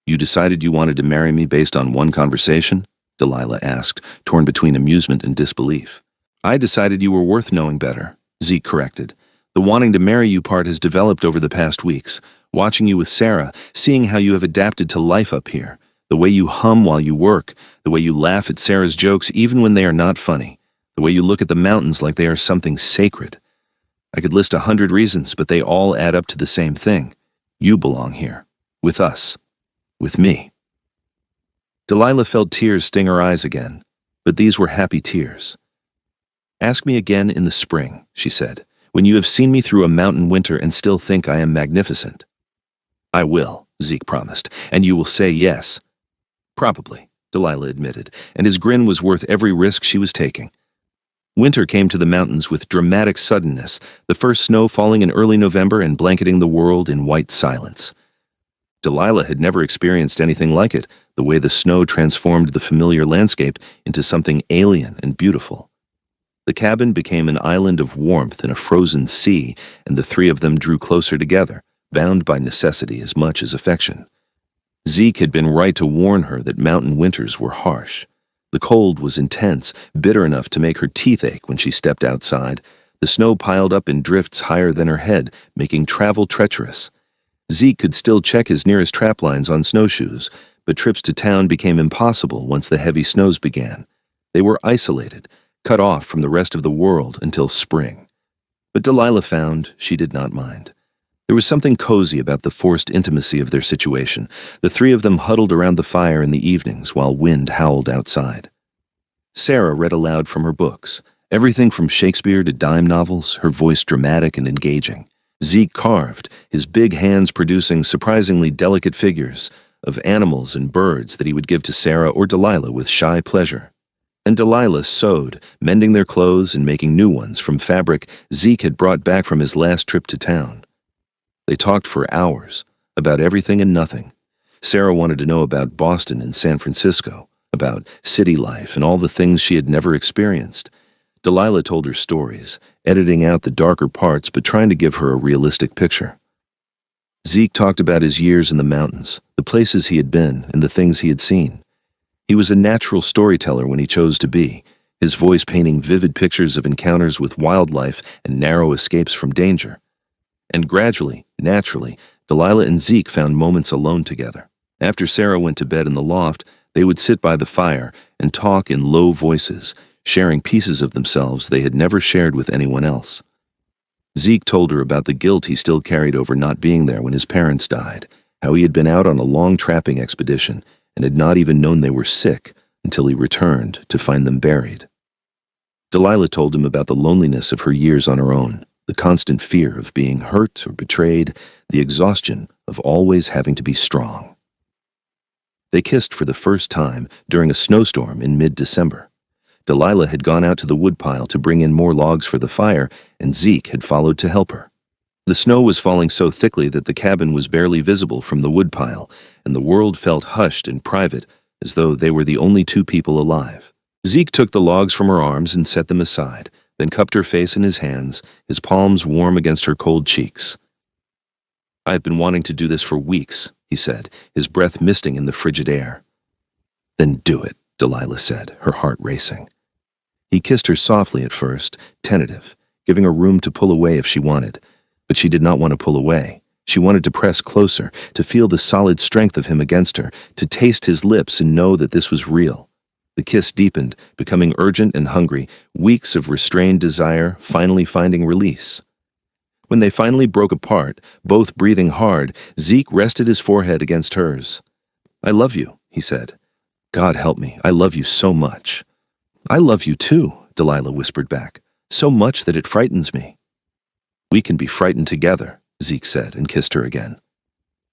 "You decided you wanted to marry me based on one conversation?" Delilah asked, torn between amusement and disbelief. "I decided you were worth knowing better," Zeke corrected. "The wanting to marry you part has developed over the past weeks, watching you with Sarah, seeing how you have adapted to life up here, the way you hum while you work, the way you laugh at Sarah's jokes even when they are not funny, the way you look at the mountains like they are something sacred. I could list 100 reasons, but they all add up to the same thing. You belong here. With us. With me." Delilah felt tears sting her eyes again, but these were happy tears. "Ask me again in the spring," she said, "when you have seen me through a mountain winter and still think I am magnificent." "I will," Zeke promised, "and you will say yes." "Probably," Delilah admitted, and his grin was worth every risk she was taking. Winter came to the mountains with dramatic suddenness, the first snow falling in early November and blanketing the world in white silence. Delilah had never experienced anything like it, the way the snow transformed the familiar landscape into something alien and beautiful. The cabin became an island of warmth in a frozen sea, and the three of them drew closer together, bound by necessity as much as affection. Zeke had been right to warn her that mountain winters were harsh. The cold was intense, bitter enough to make her teeth ache when she stepped outside. The snow piled up in drifts higher than her head, making travel treacherous. Zeke could still check his nearest trap lines on snowshoes, but trips to town became impossible once the heavy snows began. They were isolated, cut off from the rest of the world until spring. But Delilah found she did not mind. There was something cozy about the forced intimacy of their situation, the three of them huddled around the fire in the evenings while wind howled outside. Sarah read aloud from her books, everything from Shakespeare to dime novels, her voice dramatic and engaging. Zeke carved, his big hands producing surprisingly delicate figures of animals and birds that he would give to Sarah or Delilah with shy pleasure. And Delilah sewed, mending their clothes and making new ones from fabric Zeke had brought back from his last trip to town. They talked for hours, about everything and nothing. Sarah wanted to know about Boston and San Francisco, about city life and all the things she had never experienced. Delilah told her stories, editing out the darker parts but trying to give her a realistic picture. Zeke talked about his years in the mountains, the places he had been, and the things he had seen. He was a natural storyteller when he chose to be, his voice painting vivid pictures of encounters with wildlife and narrow escapes from danger. And gradually, naturally, Delilah and Zeke found moments alone together. After Sarah went to bed in the loft, they would sit by the fire and talk in low voices, sharing pieces of themselves they had never shared with anyone else. Zeke told her about the guilt he still carried over not being there when his parents died, how he had been out on a long trapping expedition and had not even known they were sick until he returned to find them buried. Delilah told him about the loneliness of her years on her own, the constant fear of being hurt or betrayed, the exhaustion of always having to be strong. They kissed for the first time during a snowstorm in mid-December. Delilah had gone out to the woodpile to bring in more logs for the fire, and Zeke had followed to help her. The snow was falling so thickly that the cabin was barely visible from the woodpile, and the world felt hushed and private, as though they were the only two people alive. Zeke took the logs from her arms and set them aside, then cupped her face in his hands, his palms warm against her cold cheeks. "I have been wanting to do this for weeks," he said, his breath misting in the frigid air. "Then do it," Delilah said, her heart racing. He kissed her softly at first, tentative, giving her room to pull away if she wanted. But she did not want to pull away. She wanted to press closer, to feel the solid strength of him against her, to taste his lips and know that this was real. The kiss deepened, becoming urgent and hungry, weeks of restrained desire finally finding release. When they finally broke apart, both breathing hard, Zeke rested his forehead against hers. "I love you," he said. "God help me, I love you so much." "I love you too," Delilah whispered back, "so much that it frightens me." "We can be frightened together," Zeke said and kissed her again.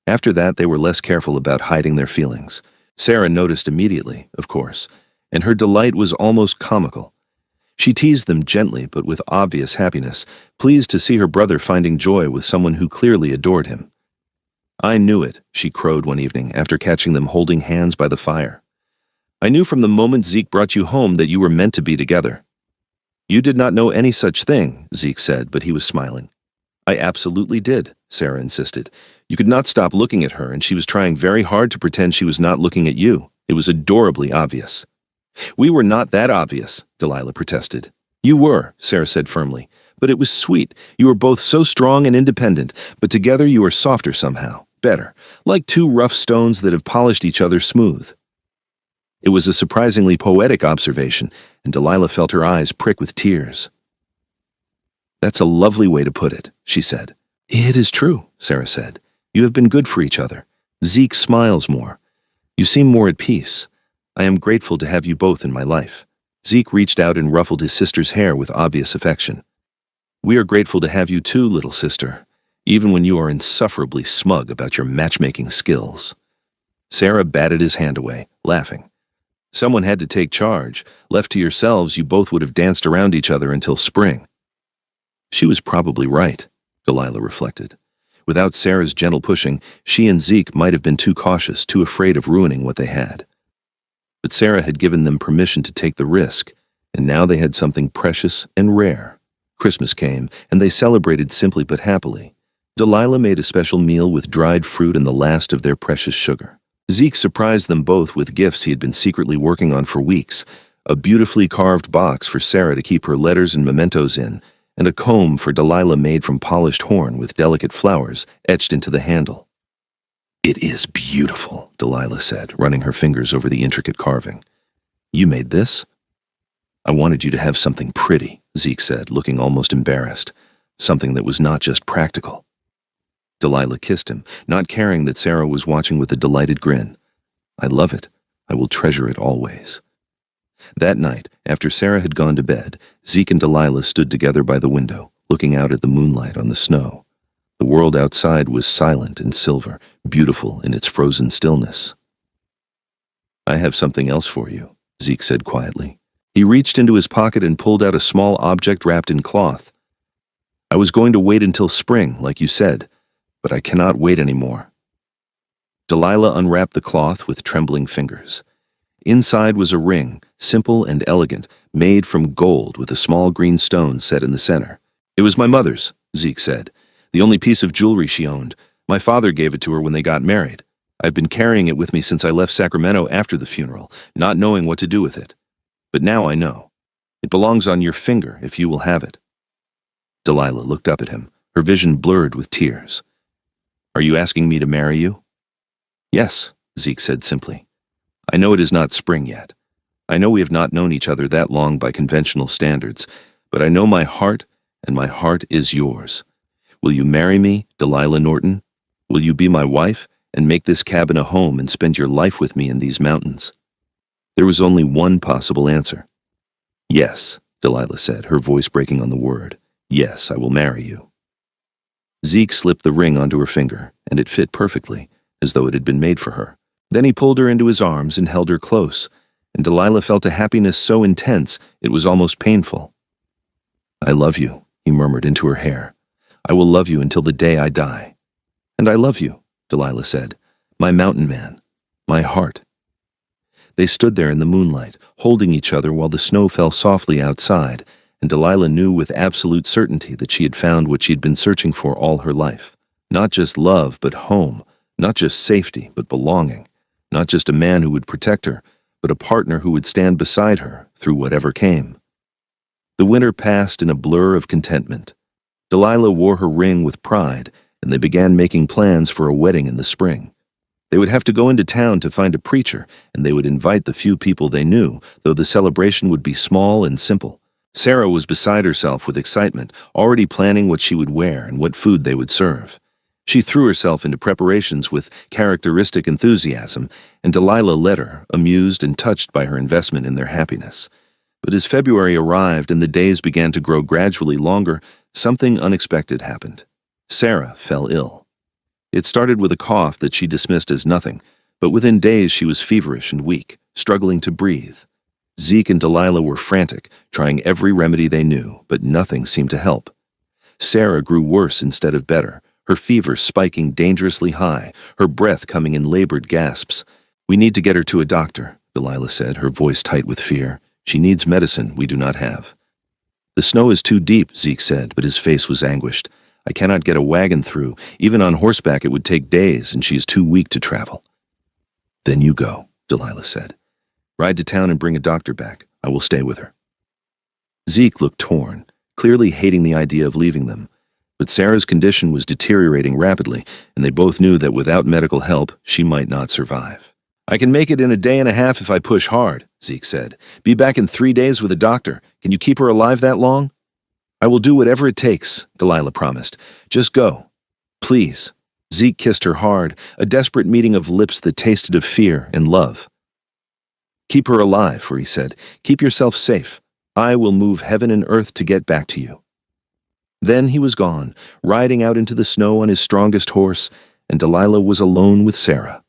After that, they were less careful about hiding their feelings. Sarah noticed immediately, of course, and her delight was almost comical. She teased them gently but with obvious happiness, pleased to see her brother finding joy with someone who clearly adored him. "I knew it," she crowed one evening after catching them holding hands by the fire. "I knew from the moment Zeke brought you home that you were meant to be together." "You did not know any such thing," Zeke said, but he was smiling. "I absolutely did," Sarah insisted. "You could not stop looking at her, and she was trying very hard to pretend she was not looking at you. It was adorably obvious." "We were not that obvious," Delilah protested. "You were," Sarah said firmly. "But it was sweet. You were both so strong and independent, but together you are softer somehow, better, like two rough stones that have polished each other smooth." It was a surprisingly poetic observation, and Delilah felt her eyes prick with tears. "That's a lovely way to put it," she said. "It is true," Sarah said. "You have been good for each other. Zeke smiles more. You seem more at peace. I am grateful to have you both in my life." Zeke reached out and ruffled his sister's hair with obvious affection. "We are grateful to have you too, little sister, even when you are insufferably smug about your matchmaking skills." Sarah batted his hand away, laughing. "Someone had to take charge. Left to yourselves, you both would have danced around each other until spring." She was probably right, Delilah reflected. Without Sarah's gentle pushing, she and Zeke might have been too cautious, too afraid of ruining what they had. But Sarah had given them permission to take the risk, and now they had something precious and rare. Christmas came, and they celebrated simply but happily. Delilah made a special meal with dried fruit and the last of their precious sugar. Zeke surprised them both with gifts he had been secretly working on for weeks, a beautifully carved box for Sarah to keep her letters and mementos in, and a comb for Delilah made from polished horn with delicate flowers etched into the handle. "It is beautiful," Delilah said, running her fingers over the intricate carving. "You made this?" "I wanted you to have something pretty," Zeke said, looking almost embarrassed. "Something that was not just practical." Delilah kissed him, not caring that Sarah was watching with a delighted grin. "I love it. I will treasure it always." That night, after Sarah had gone to bed, Zeke and Delilah stood together by the window, looking out at the moonlight on the snow. The world outside was silent and silver, beautiful in its frozen stillness. "I have something else for you," Zeke said quietly. He reached into his pocket and pulled out a small object wrapped in cloth. "I was going to wait until spring, like you said, but I cannot wait anymore." Delilah unwrapped the cloth with trembling fingers. Inside was a ring, simple and elegant, made from gold with a small green stone set in the center. "It was my mother's," Zeke said. "The only piece of jewelry she owned. My father gave it to her when they got married. I've been carrying it with me since I left Sacramento after the funeral, not knowing what to do with it. But now I know. It belongs on your finger if you will have it." Delilah looked up at him, her vision blurred with tears. "Are you asking me to marry you?" "Yes," Zeke said simply. "I know it is not spring yet. I know we have not known each other that long by conventional standards, but I know my heart, and my heart is yours. Will you marry me, Delilah Norton? Will you be my wife, and make this cabin a home and spend your life with me in these mountains?" There was only one possible answer. "Yes," Delilah said, her voice breaking on the word. "Yes, I will marry you." Zeke slipped the ring onto her finger, and it fit perfectly, as though it had been made for her. Then he pulled her into his arms and held her close, and Delilah felt a happiness so intense it was almost painful. "I love you," he murmured into her hair. "I will love you until the day I die." "And I love you," Delilah said. "My mountain man, my heart." They stood there in the moonlight, holding each other while the snow fell softly outside, and Delilah knew with absolute certainty that she had found what she had been searching for all her life. Not just love, but home. Not just safety, but belonging. Not just a man who would protect her, but a partner who would stand beside her through whatever came. The winter passed in a blur of contentment. Delilah wore her ring with pride, and they began making plans for a wedding in the spring. They would have to go into town to find a preacher, and they would invite the few people they knew, though the celebration would be small and simple. Sarah was beside herself with excitement, already planning what she would wear and what food they would serve. She threw herself into preparations with characteristic enthusiasm, and Delilah led her, amused and touched by her investment in their happiness. But as February arrived and the days began to grow gradually longer, something unexpected happened. Sarah fell ill. It started with a cough that she dismissed as nothing, but within days she was feverish and weak, struggling to breathe. Zeke and Delilah were frantic, trying every remedy they knew, but nothing seemed to help. Sarah grew worse instead of better, her fever spiking dangerously high, her breath coming in labored gasps. "We need to get her to a doctor," Delilah said, her voice tight with fear. "She needs medicine we do not have." "The snow is too deep," Zeke said, but his face was anguished. "I cannot get a wagon through. Even on horseback it would take days, and she is too weak to travel." "Then you go," Delilah said. "Ride to town and bring a doctor back. I will stay with her." Zeke looked torn, clearly hating the idea of leaving them. But Sarah's condition was deteriorating rapidly, and they both knew that without medical help, she might not survive. "I can make it in a day and a half if I push hard," Zeke said. "Be back in 3 days with a doctor. Can you keep her alive that long?" "I will do whatever it takes," Delilah promised. "Just go. Please." Zeke kissed her hard, a desperate meeting of lips that tasted of fear and love. "Keep her alive," he said. "Keep yourself safe. I will move heaven and earth to get back to you." Then he was gone, riding out into the snow on his strongest horse, and Delilah was alone with Sarah.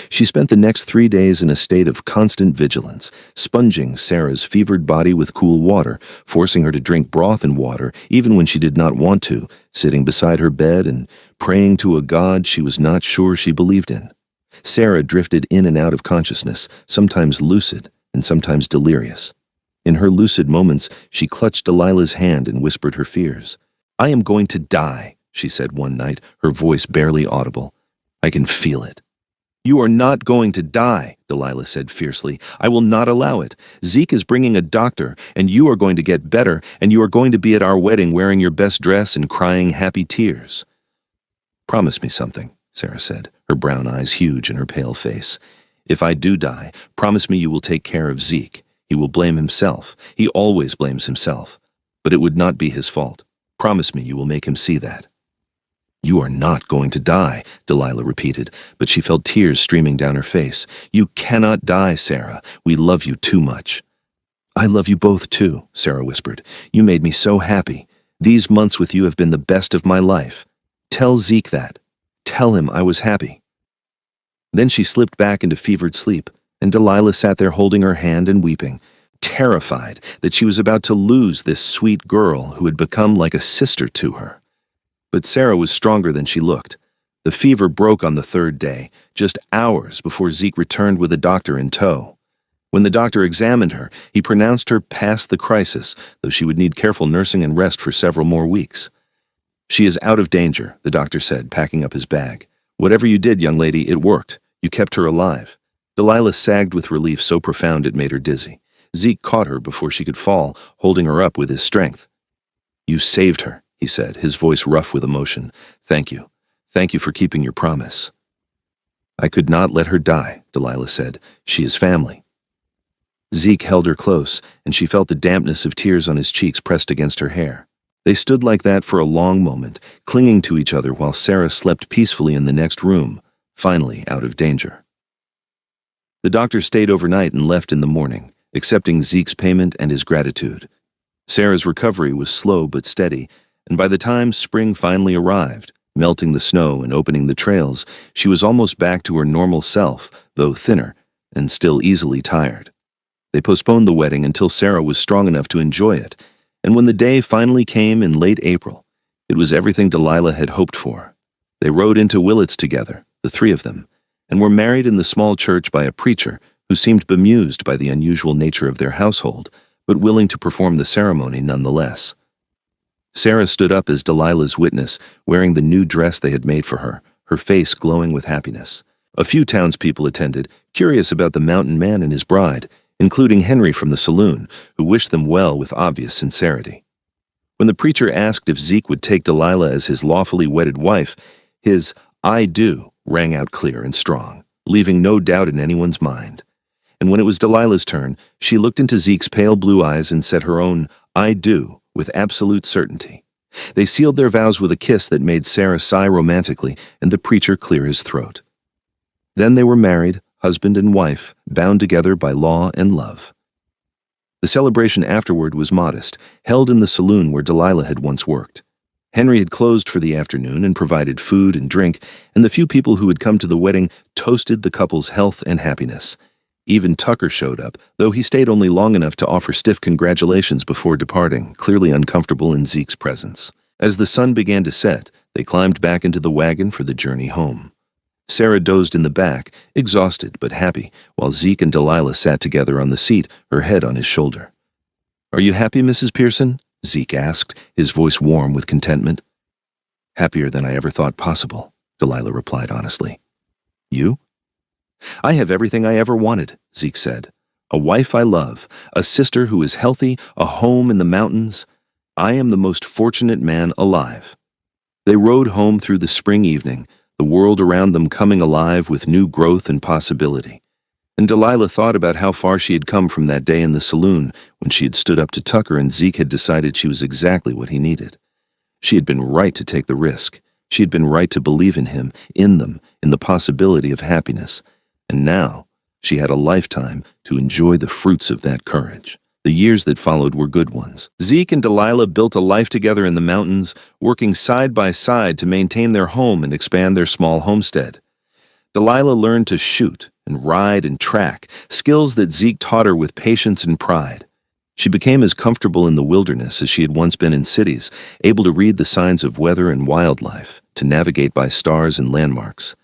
She spent the next 3 days in a state of constant vigilance, sponging Sarah's fevered body with cool water, forcing her to drink broth and water even when she did not want to, sitting beside her bed and praying to a God she was not sure she believed in. Sarah drifted in and out of consciousness, sometimes lucid and sometimes delirious. In her lucid moments, she clutched Delilah's hand and whispered her fears. "I am going to die," she said one night, her voice barely audible. "I can feel it." "You are not going to die," Delilah said fiercely. "I will not allow it. Zeke is bringing a doctor, and you are going to get better, and you are going to be at our wedding wearing your best dress and crying happy tears." "Promise me something," Sarah said, her brown eyes huge in her pale face. "If I do die, promise me you will take care of Zeke. He will blame himself. He always blames himself. But it would not be his fault. Promise me you will make him see that." "You are not going to die," Delilah repeated, but she felt tears streaming down her face. "You cannot die, Sarah. We love you too much." "I love you both too," Sarah whispered. "You made me so happy. These months with you have been the best of my life. Tell Zeke that. Tell him I was happy." Then she slipped back into fevered sleep, and Delilah sat there holding her hand and weeping, terrified that she was about to lose this sweet girl who had become like a sister to her. But Sarah was stronger than she looked. The fever broke on the 3rd day, just hours before Zeke returned with a doctor in tow. When the doctor examined her, he pronounced her past the crisis, though she would need careful nursing and rest for several more weeks. "She is out of danger," the doctor said, packing up his bag. "Whatever you did, young lady, it worked. You kept her alive." Delilah sagged with relief so profound it made her dizzy. Zeke caught her before she could fall, holding her up with his strength. "You saved her," he said, his voice rough with emotion. "Thank you. Thank you for keeping your promise." "I could not let her die," Delilah said. "She is family." Zeke held her close, and she felt the dampness of tears on his cheeks pressed against her hair. They stood like that for a long moment, clinging to each other while Sarah slept peacefully in the next room, finally out of danger. The doctor stayed overnight and left in the morning, accepting Zeke's payment and his gratitude. Sarah's recovery was slow but steady, and by the time spring finally arrived, melting the snow and opening the trails, she was almost back to her normal self, though thinner, and still easily tired. They postponed the wedding until Sarah was strong enough to enjoy it, and when the day finally came in late April, it was everything Delilah had hoped for. They rode into Willits together, the 3 of them, and were married in the small church by a preacher who seemed bemused by the unusual nature of their household, but willing to perform the ceremony nonetheless. Sarah stood up as Delilah's witness, wearing the new dress they had made for her, her face glowing with happiness. A few townspeople attended, curious about the mountain man and his bride, including Henry from the saloon, who wished them well with obvious sincerity. When the preacher asked if Zeke would take Delilah as his lawfully wedded wife, his "I do" rang out clear and strong, leaving no doubt in anyone's mind. And when it was Delilah's turn, she looked into Zeke's pale blue eyes and said her own, "I do," with absolute certainty. They sealed their vows with a kiss that made Sarah sigh romantically and the preacher clear his throat. Then they were married, husband and wife, bound together by law and love. The celebration afterward was modest, held in the saloon where Delilah had once worked. Henry had closed for the afternoon and provided food and drink, and the few people who had come to the wedding toasted the couple's health and happiness. Even Tucker showed up, though he stayed only long enough to offer stiff congratulations before departing, clearly uncomfortable in Zeke's presence. As the sun began to set, they climbed back into the wagon for the journey home. Sarah dozed in the back, exhausted but happy, while Zeke and Delilah sat together on the seat, her head on his shoulder. "Are you happy, Mrs. Pearson?" Zeke asked, his voice warm with contentment. "Happier than I ever thought possible," Delilah replied honestly. "You?" "I have everything I ever wanted," Zeke said. "A wife I love, a sister who is healthy, a home in the mountains. I am the most fortunate man alive." They rode home through the spring evening, the world around them coming alive with new growth and possibility. And Delilah thought about how far she had come from that day in the saloon when she had stood up to Tucker and Zeke had decided she was exactly what he needed. She had been right to take the risk. She had been right to believe in him, in them, in the possibility of happiness. And now, she had a lifetime to enjoy the fruits of that courage. The years that followed were good ones. Zeke and Delilah built a life together in the mountains, working side by side to maintain their home and expand their small homestead. Delilah learned to shoot and ride and track, skills that Zeke taught her with patience and pride. She became as comfortable in the wilderness as she had once been in cities, able to read the signs of weather and wildlife, to navigate by stars and landmarks.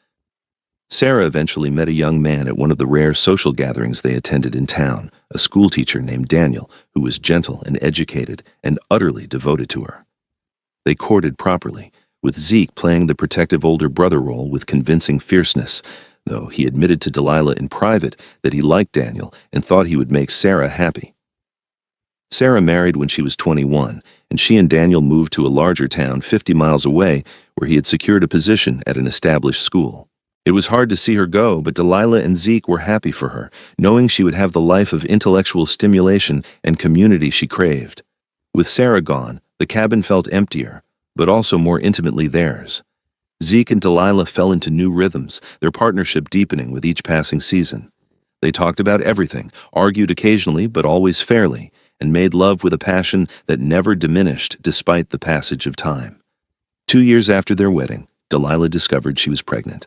Sarah eventually met a young man at one of the rare social gatherings they attended in town, a schoolteacher named Daniel, who was gentle and educated and utterly devoted to her. They courted properly, with Zeke playing the protective older brother role with convincing fierceness, though he admitted to Delilah in private that he liked Daniel and thought he would make Sarah happy. Sarah married when she was 21, and she and Daniel moved to a larger town 50 miles away where he had secured a position at an established school. It was hard to see her go, but Delilah and Zeke were happy for her, knowing she would have the life of intellectual stimulation and community she craved. With Sarah gone, the cabin felt emptier, but also more intimately theirs. Zeke and Delilah fell into new rhythms, their partnership deepening with each passing season. They talked about everything, argued occasionally but always fairly, and made love with a passion that never diminished despite the passage of time. 2 years after their wedding, Delilah discovered she was pregnant.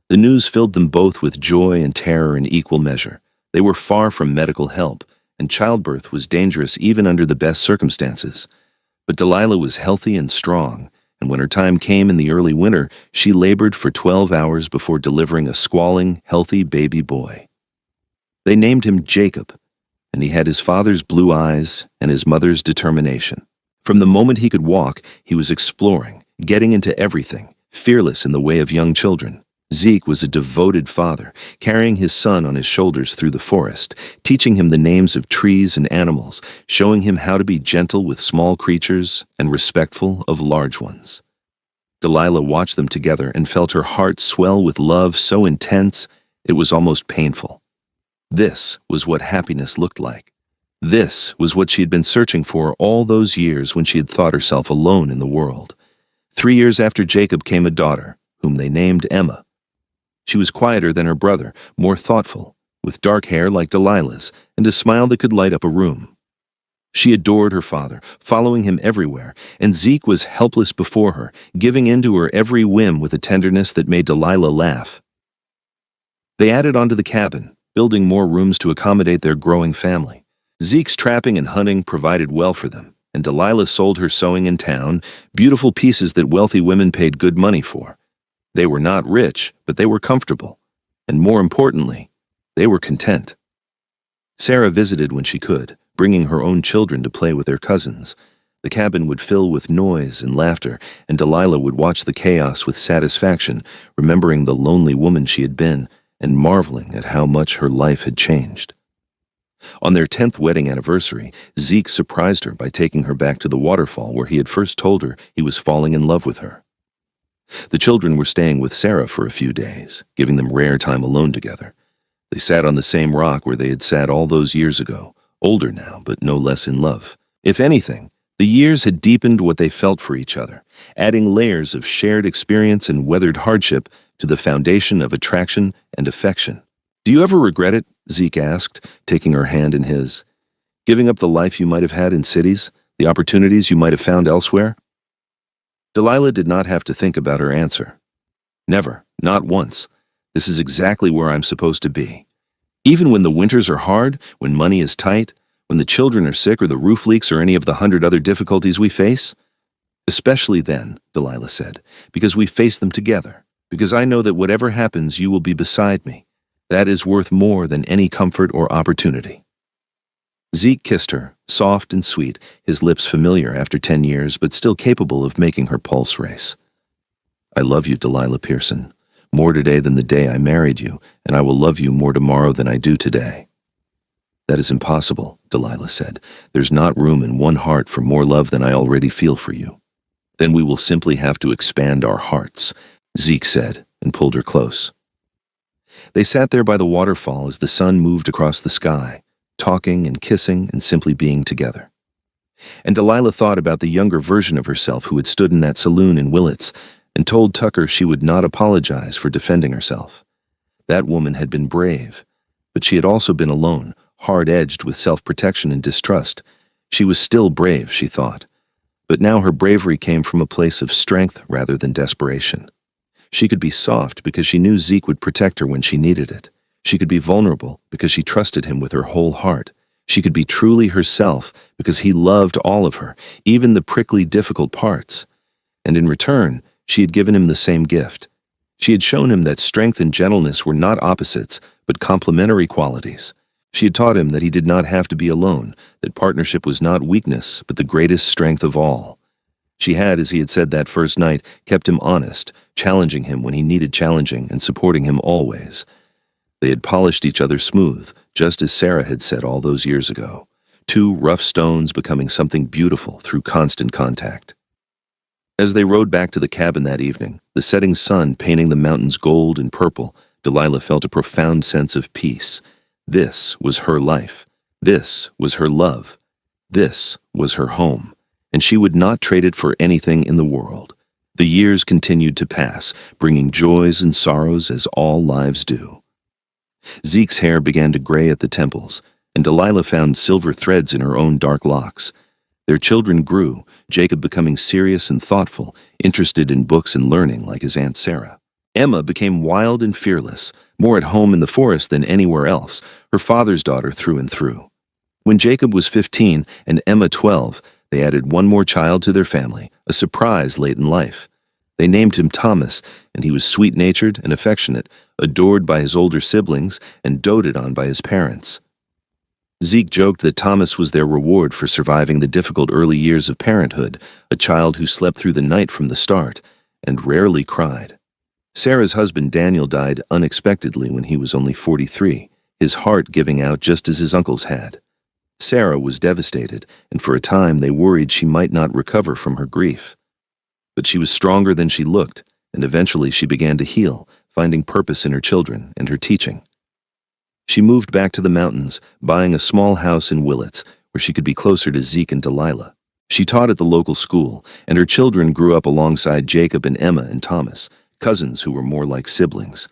The news filled them both with joy and terror in equal measure. They were far from medical help, and childbirth was dangerous even under the best circumstances. But Delilah was healthy and strong, and when her time came in the early winter, she labored for 12 hours before delivering a squalling, healthy baby boy. They named him Jacob, and he had his father's blue eyes and his mother's determination. From the moment he could walk, he was exploring, getting into everything, fearless in the way of young children. Zeke was a devoted father, carrying his son on his shoulders through the forest, teaching him the names of trees and animals, showing him how to be gentle with small creatures and respectful of large ones. Delilah watched them together and felt her heart swell with love so intense it was almost painful. This was what happiness looked like. This was what she had been searching for all those years when she had thought herself alone in the world. 3 years after Jacob came a daughter, whom they named Emma. She was quieter than her brother, more thoughtful, with dark hair like Delilah's, and a smile that could light up a room. She adored her father, following him everywhere, and Zeke was helpless before her, giving in to her every whim with a tenderness that made Delilah laugh. They added onto the cabin, building more rooms to accommodate their growing family. Zeke's trapping and hunting provided well for them, and Delilah sold her sewing in town, beautiful pieces that wealthy women paid good money for. They were not rich, but they were comfortable, and more importantly, they were content. Sarah visited when she could, bringing her own children to play with their cousins. The cabin would fill with noise and laughter, and Delilah would watch the chaos with satisfaction, remembering the lonely woman she had been, and marveling at how much her life had changed. On their 10th wedding anniversary, Zeke surprised her by taking her back to the waterfall where he had first told her he was falling in love with her. The children were staying with Sarah for a few days, giving them rare time alone together. They sat on the same rock where they had sat all those years ago, older now, but no less in love. If anything, the years had deepened what they felt for each other, adding layers of shared experience and weathered hardship to the foundation of attraction and affection. "Do you ever regret it?" Zeke asked, taking her hand in his. "Giving up the life you might have had in cities, the opportunities you might have found elsewhere?" Delilah did not have to think about her answer. "Never, not once. This is exactly where I'm supposed to be. Even when the winters are hard, when money is tight, when the children are sick or the roof leaks or any of the 100 other difficulties we face? Especially then," Delilah said, "because we face them together, because I know that whatever happens, you will be beside me. That is worth more than any comfort or opportunity." Zeke kissed her, soft and sweet, his lips familiar after 10 years, but still capable of making her pulse race. "I love you, Delilah Pearson, more today than the day I married you, and I will love you more tomorrow than I do today." "That is impossible," Delilah said. "There's not room in one heart for more love than I already feel for you." "Then we will simply have to expand our hearts," Zeke said, and pulled her close. They sat there by the waterfall as the sun moved across the sky, talking and kissing and simply being together. And Delilah thought about the younger version of herself who had stood in that saloon in Willits and told Tucker she would not apologize for defending herself. That woman had been brave, but she had also been alone, hard-edged with self-protection and distrust. She was still brave, she thought, but now her bravery came from a place of strength rather than desperation. She could be soft because she knew Zeke would protect her when she needed it. She could be vulnerable because she trusted him with her whole heart. She could be truly herself because he loved all of her, even the prickly, difficult parts. And in return, she had given him the same gift. She had shown him that strength and gentleness were not opposites, but complementary qualities. She had taught him that he did not have to be alone, that partnership was not weakness, but the greatest strength of all. She had, as he had said that first night, kept him honest, challenging him when he needed challenging and supporting him always. They had polished each other smooth, just as Sarah had said all those years ago. Two rough stones becoming something beautiful through constant contact. As they rode back to the cabin that evening, the setting sun painting the mountains gold and purple, Delilah felt a profound sense of peace. This was her life. This was her love. This was her home, and she would not trade it for anything in the world. The years continued to pass, bringing joys and sorrows as all lives do. Zeke's hair began to gray at the temples, and Delilah found silver threads in her own dark locks. Their children grew, Jacob becoming serious and thoughtful, interested in books and learning like his Aunt Sarah. Emma became wild and fearless, more at home in the forest than anywhere else, her father's daughter through and through. When Jacob was 15 and Emma 12, they added one more child to their family, a surprise late in life. They named him Thomas, and he was sweet-natured and affectionate, adored by his older siblings and doted on by his parents. Zeke joked that Thomas was their reward for surviving the difficult early years of parenthood, a child who slept through the night from the start and rarely cried. Sarah's husband Daniel died unexpectedly when he was only 43, his heart giving out just as his uncle's had. Sarah was devastated, and for a time they worried she might not recover from her grief. But she was stronger than she looked, and eventually she began to heal, finding purpose in her children and her teaching. She moved back to the mountains, buying a small house in Willits, where she could be closer to Zeke and Delilah. She taught at the local school, and her children grew up alongside Jacob and Emma and Thomas, cousins who were more like siblings.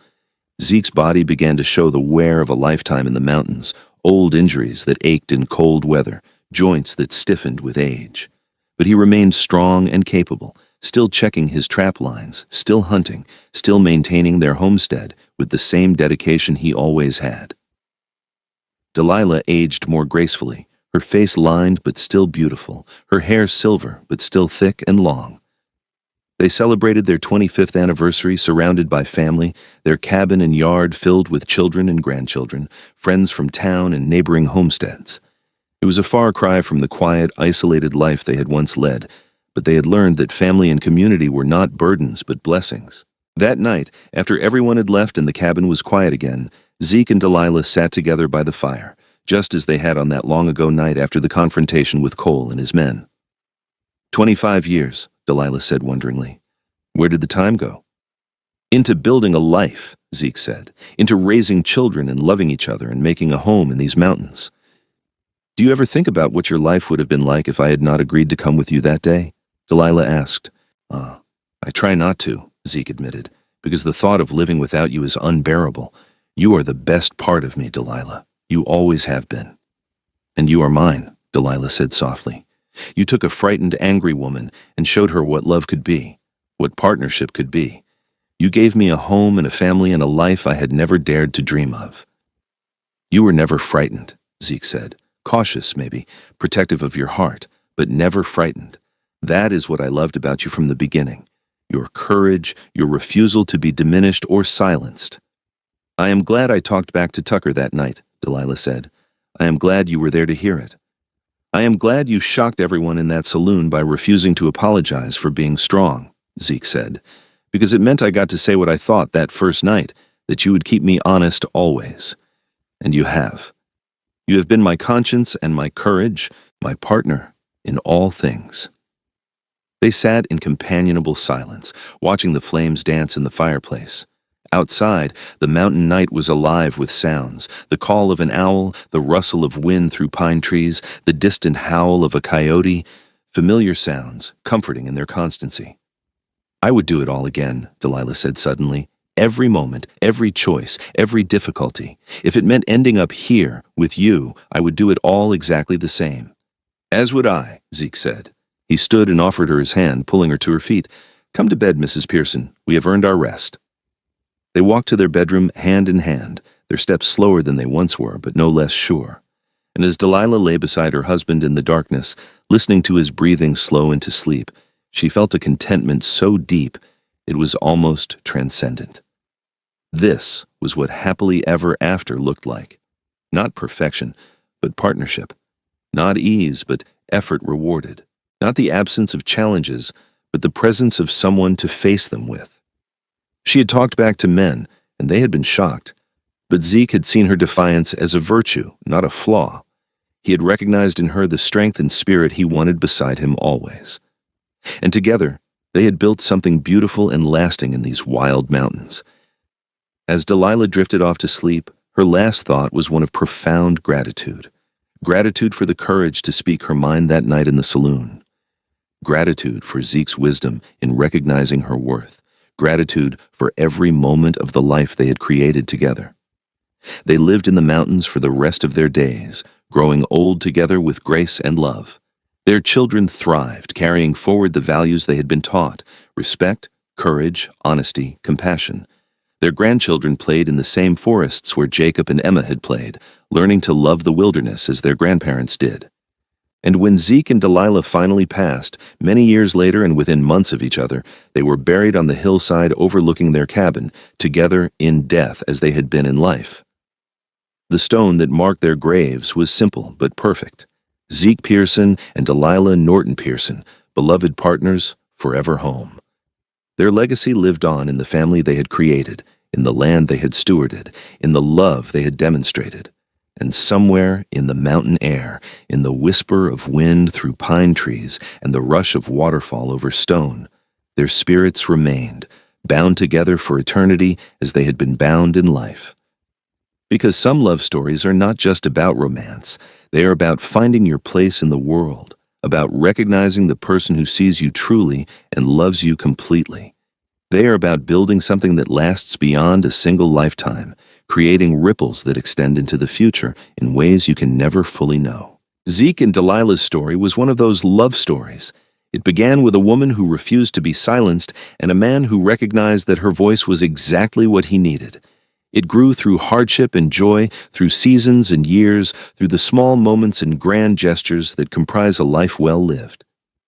Zeke's body began to show the wear of a lifetime in the mountains, old injuries that ached in cold weather, joints that stiffened with age. But he remained strong and capable, still checking his trap lines, still hunting, still maintaining their homestead with the same dedication he always had. Delilah aged more gracefully, her face lined but still beautiful, her hair silver but still thick and long. They celebrated their 25th anniversary surrounded by family, their cabin and yard filled with children and grandchildren, friends from town and neighboring homesteads. It was a far cry from the quiet, isolated life they had once led, but they had learned that family and community were not burdens but blessings. That night, after everyone had left and the cabin was quiet again, Zeke and Delilah sat together by the fire, just as they had on that long-ago night after the confrontation with Cole and his men. 25 years, Delilah said wonderingly. Where did the time go? Into building a life, Zeke said. Into raising children and loving each other and making a home in these mountains. Do you ever think about what your life would have been like if I had not agreed to come with you that day? Delilah asked. I try not to, Zeke admitted, because the thought of living without you is unbearable. You are the best part of me, Delilah. You always have been. And you are mine, Delilah said softly. You took a frightened, angry woman and showed her what love could be, what partnership could be. You gave me a home and a family and a life I had never dared to dream of. You were never frightened, Zeke said. Cautious, maybe, protective of your heart, but never frightened. That is what I loved about you from the beginning. Your courage, your refusal to be diminished or silenced. I am glad I talked back to Tucker that night, Delilah said. I am glad you were there to hear it. I am glad you shocked everyone in that saloon by refusing to apologize for being strong, Zeke said, because it meant I got to say what I thought that first night, that you would keep me honest always. And you have. You have been my conscience and my courage, my partner in all things. They sat in companionable silence, watching the flames dance in the fireplace. Outside, the mountain night was alive with sounds, the call of an owl, the rustle of wind through pine trees, the distant howl of a coyote, familiar sounds, comforting in their constancy. I would do it all again, Delilah said suddenly. Every moment, every choice, every difficulty. If it meant ending up here, with you, I would do it all exactly the same. As would I, Zeke said. He stood and offered her his hand, pulling her to her feet. Come to bed, Mrs. Pearson. We have earned our rest. They walked to their bedroom hand in hand, their steps slower than they once were, but no less sure. And as Delilah lay beside her husband in the darkness, listening to his breathing slow into sleep, she felt a contentment so deep it was almost transcendent. This was what happily ever after looked like. Not perfection, but partnership. Not ease, but effort rewarded. Not the absence of challenges, but the presence of someone to face them with. She had talked back to men, and they had been shocked. But Zeke had seen her defiance as a virtue, not a flaw. He had recognized in her the strength and spirit he wanted beside him always. And together, they had built something beautiful and lasting in these wild mountains. As Delilah drifted off to sleep, her last thought was one of profound gratitude. Gratitude for the courage to speak her mind that night in the saloon. Gratitude for Zeke's wisdom in recognizing her worth. Gratitude for every moment of the life they had created together. They lived in the mountains for the rest of their days, growing old together with grace and love. Their children thrived, carrying forward the values they had been taught: respect, courage, honesty, compassion. Their grandchildren played in the same forests where Jacob and Emma had played, learning to love the wilderness as their grandparents did. And when Zeke and Delilah finally passed, many years later and within months of each other, they were buried on the hillside overlooking their cabin, together in death as they had been in life. The stone that marked their graves was simple but perfect. Zeke Pearson and Delilah Norton Pearson, beloved partners, forever home. Their legacy lived on in the family they had created, in the land they had stewarded, in the love they had demonstrated. And somewhere in the mountain air, in the whisper of wind through pine trees and the rush of waterfall over stone, their spirits remained, bound together for eternity as they had been bound in life. Because some love stories are not just about romance. They are about finding your place in the world, about recognizing the person who sees you truly and loves you completely. They are about building something that lasts beyond a single lifetime, creating ripples that extend into the future in ways you can never fully know. Zeke and Delilah's story was one of those love stories. It began with a woman who refused to be silenced and a man who recognized that her voice was exactly what he needed. It grew through hardship and joy, through seasons and years, through the small moments and grand gestures that comprise a life well lived.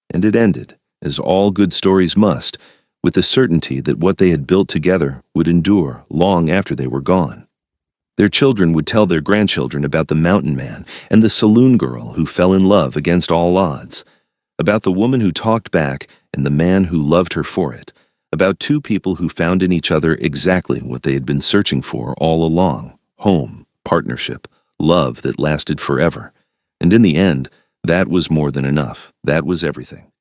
And it ended, as all good stories must, with the certainty that what they had built together would endure long after they were gone. Their children would tell their grandchildren about the mountain man and the saloon girl who fell in love against all odds, about the woman who talked back and the man who loved her for it, about two people who found in each other exactly what they had been searching for all along: home, partnership, love that lasted forever. And in the end, that was more than enough. That was everything.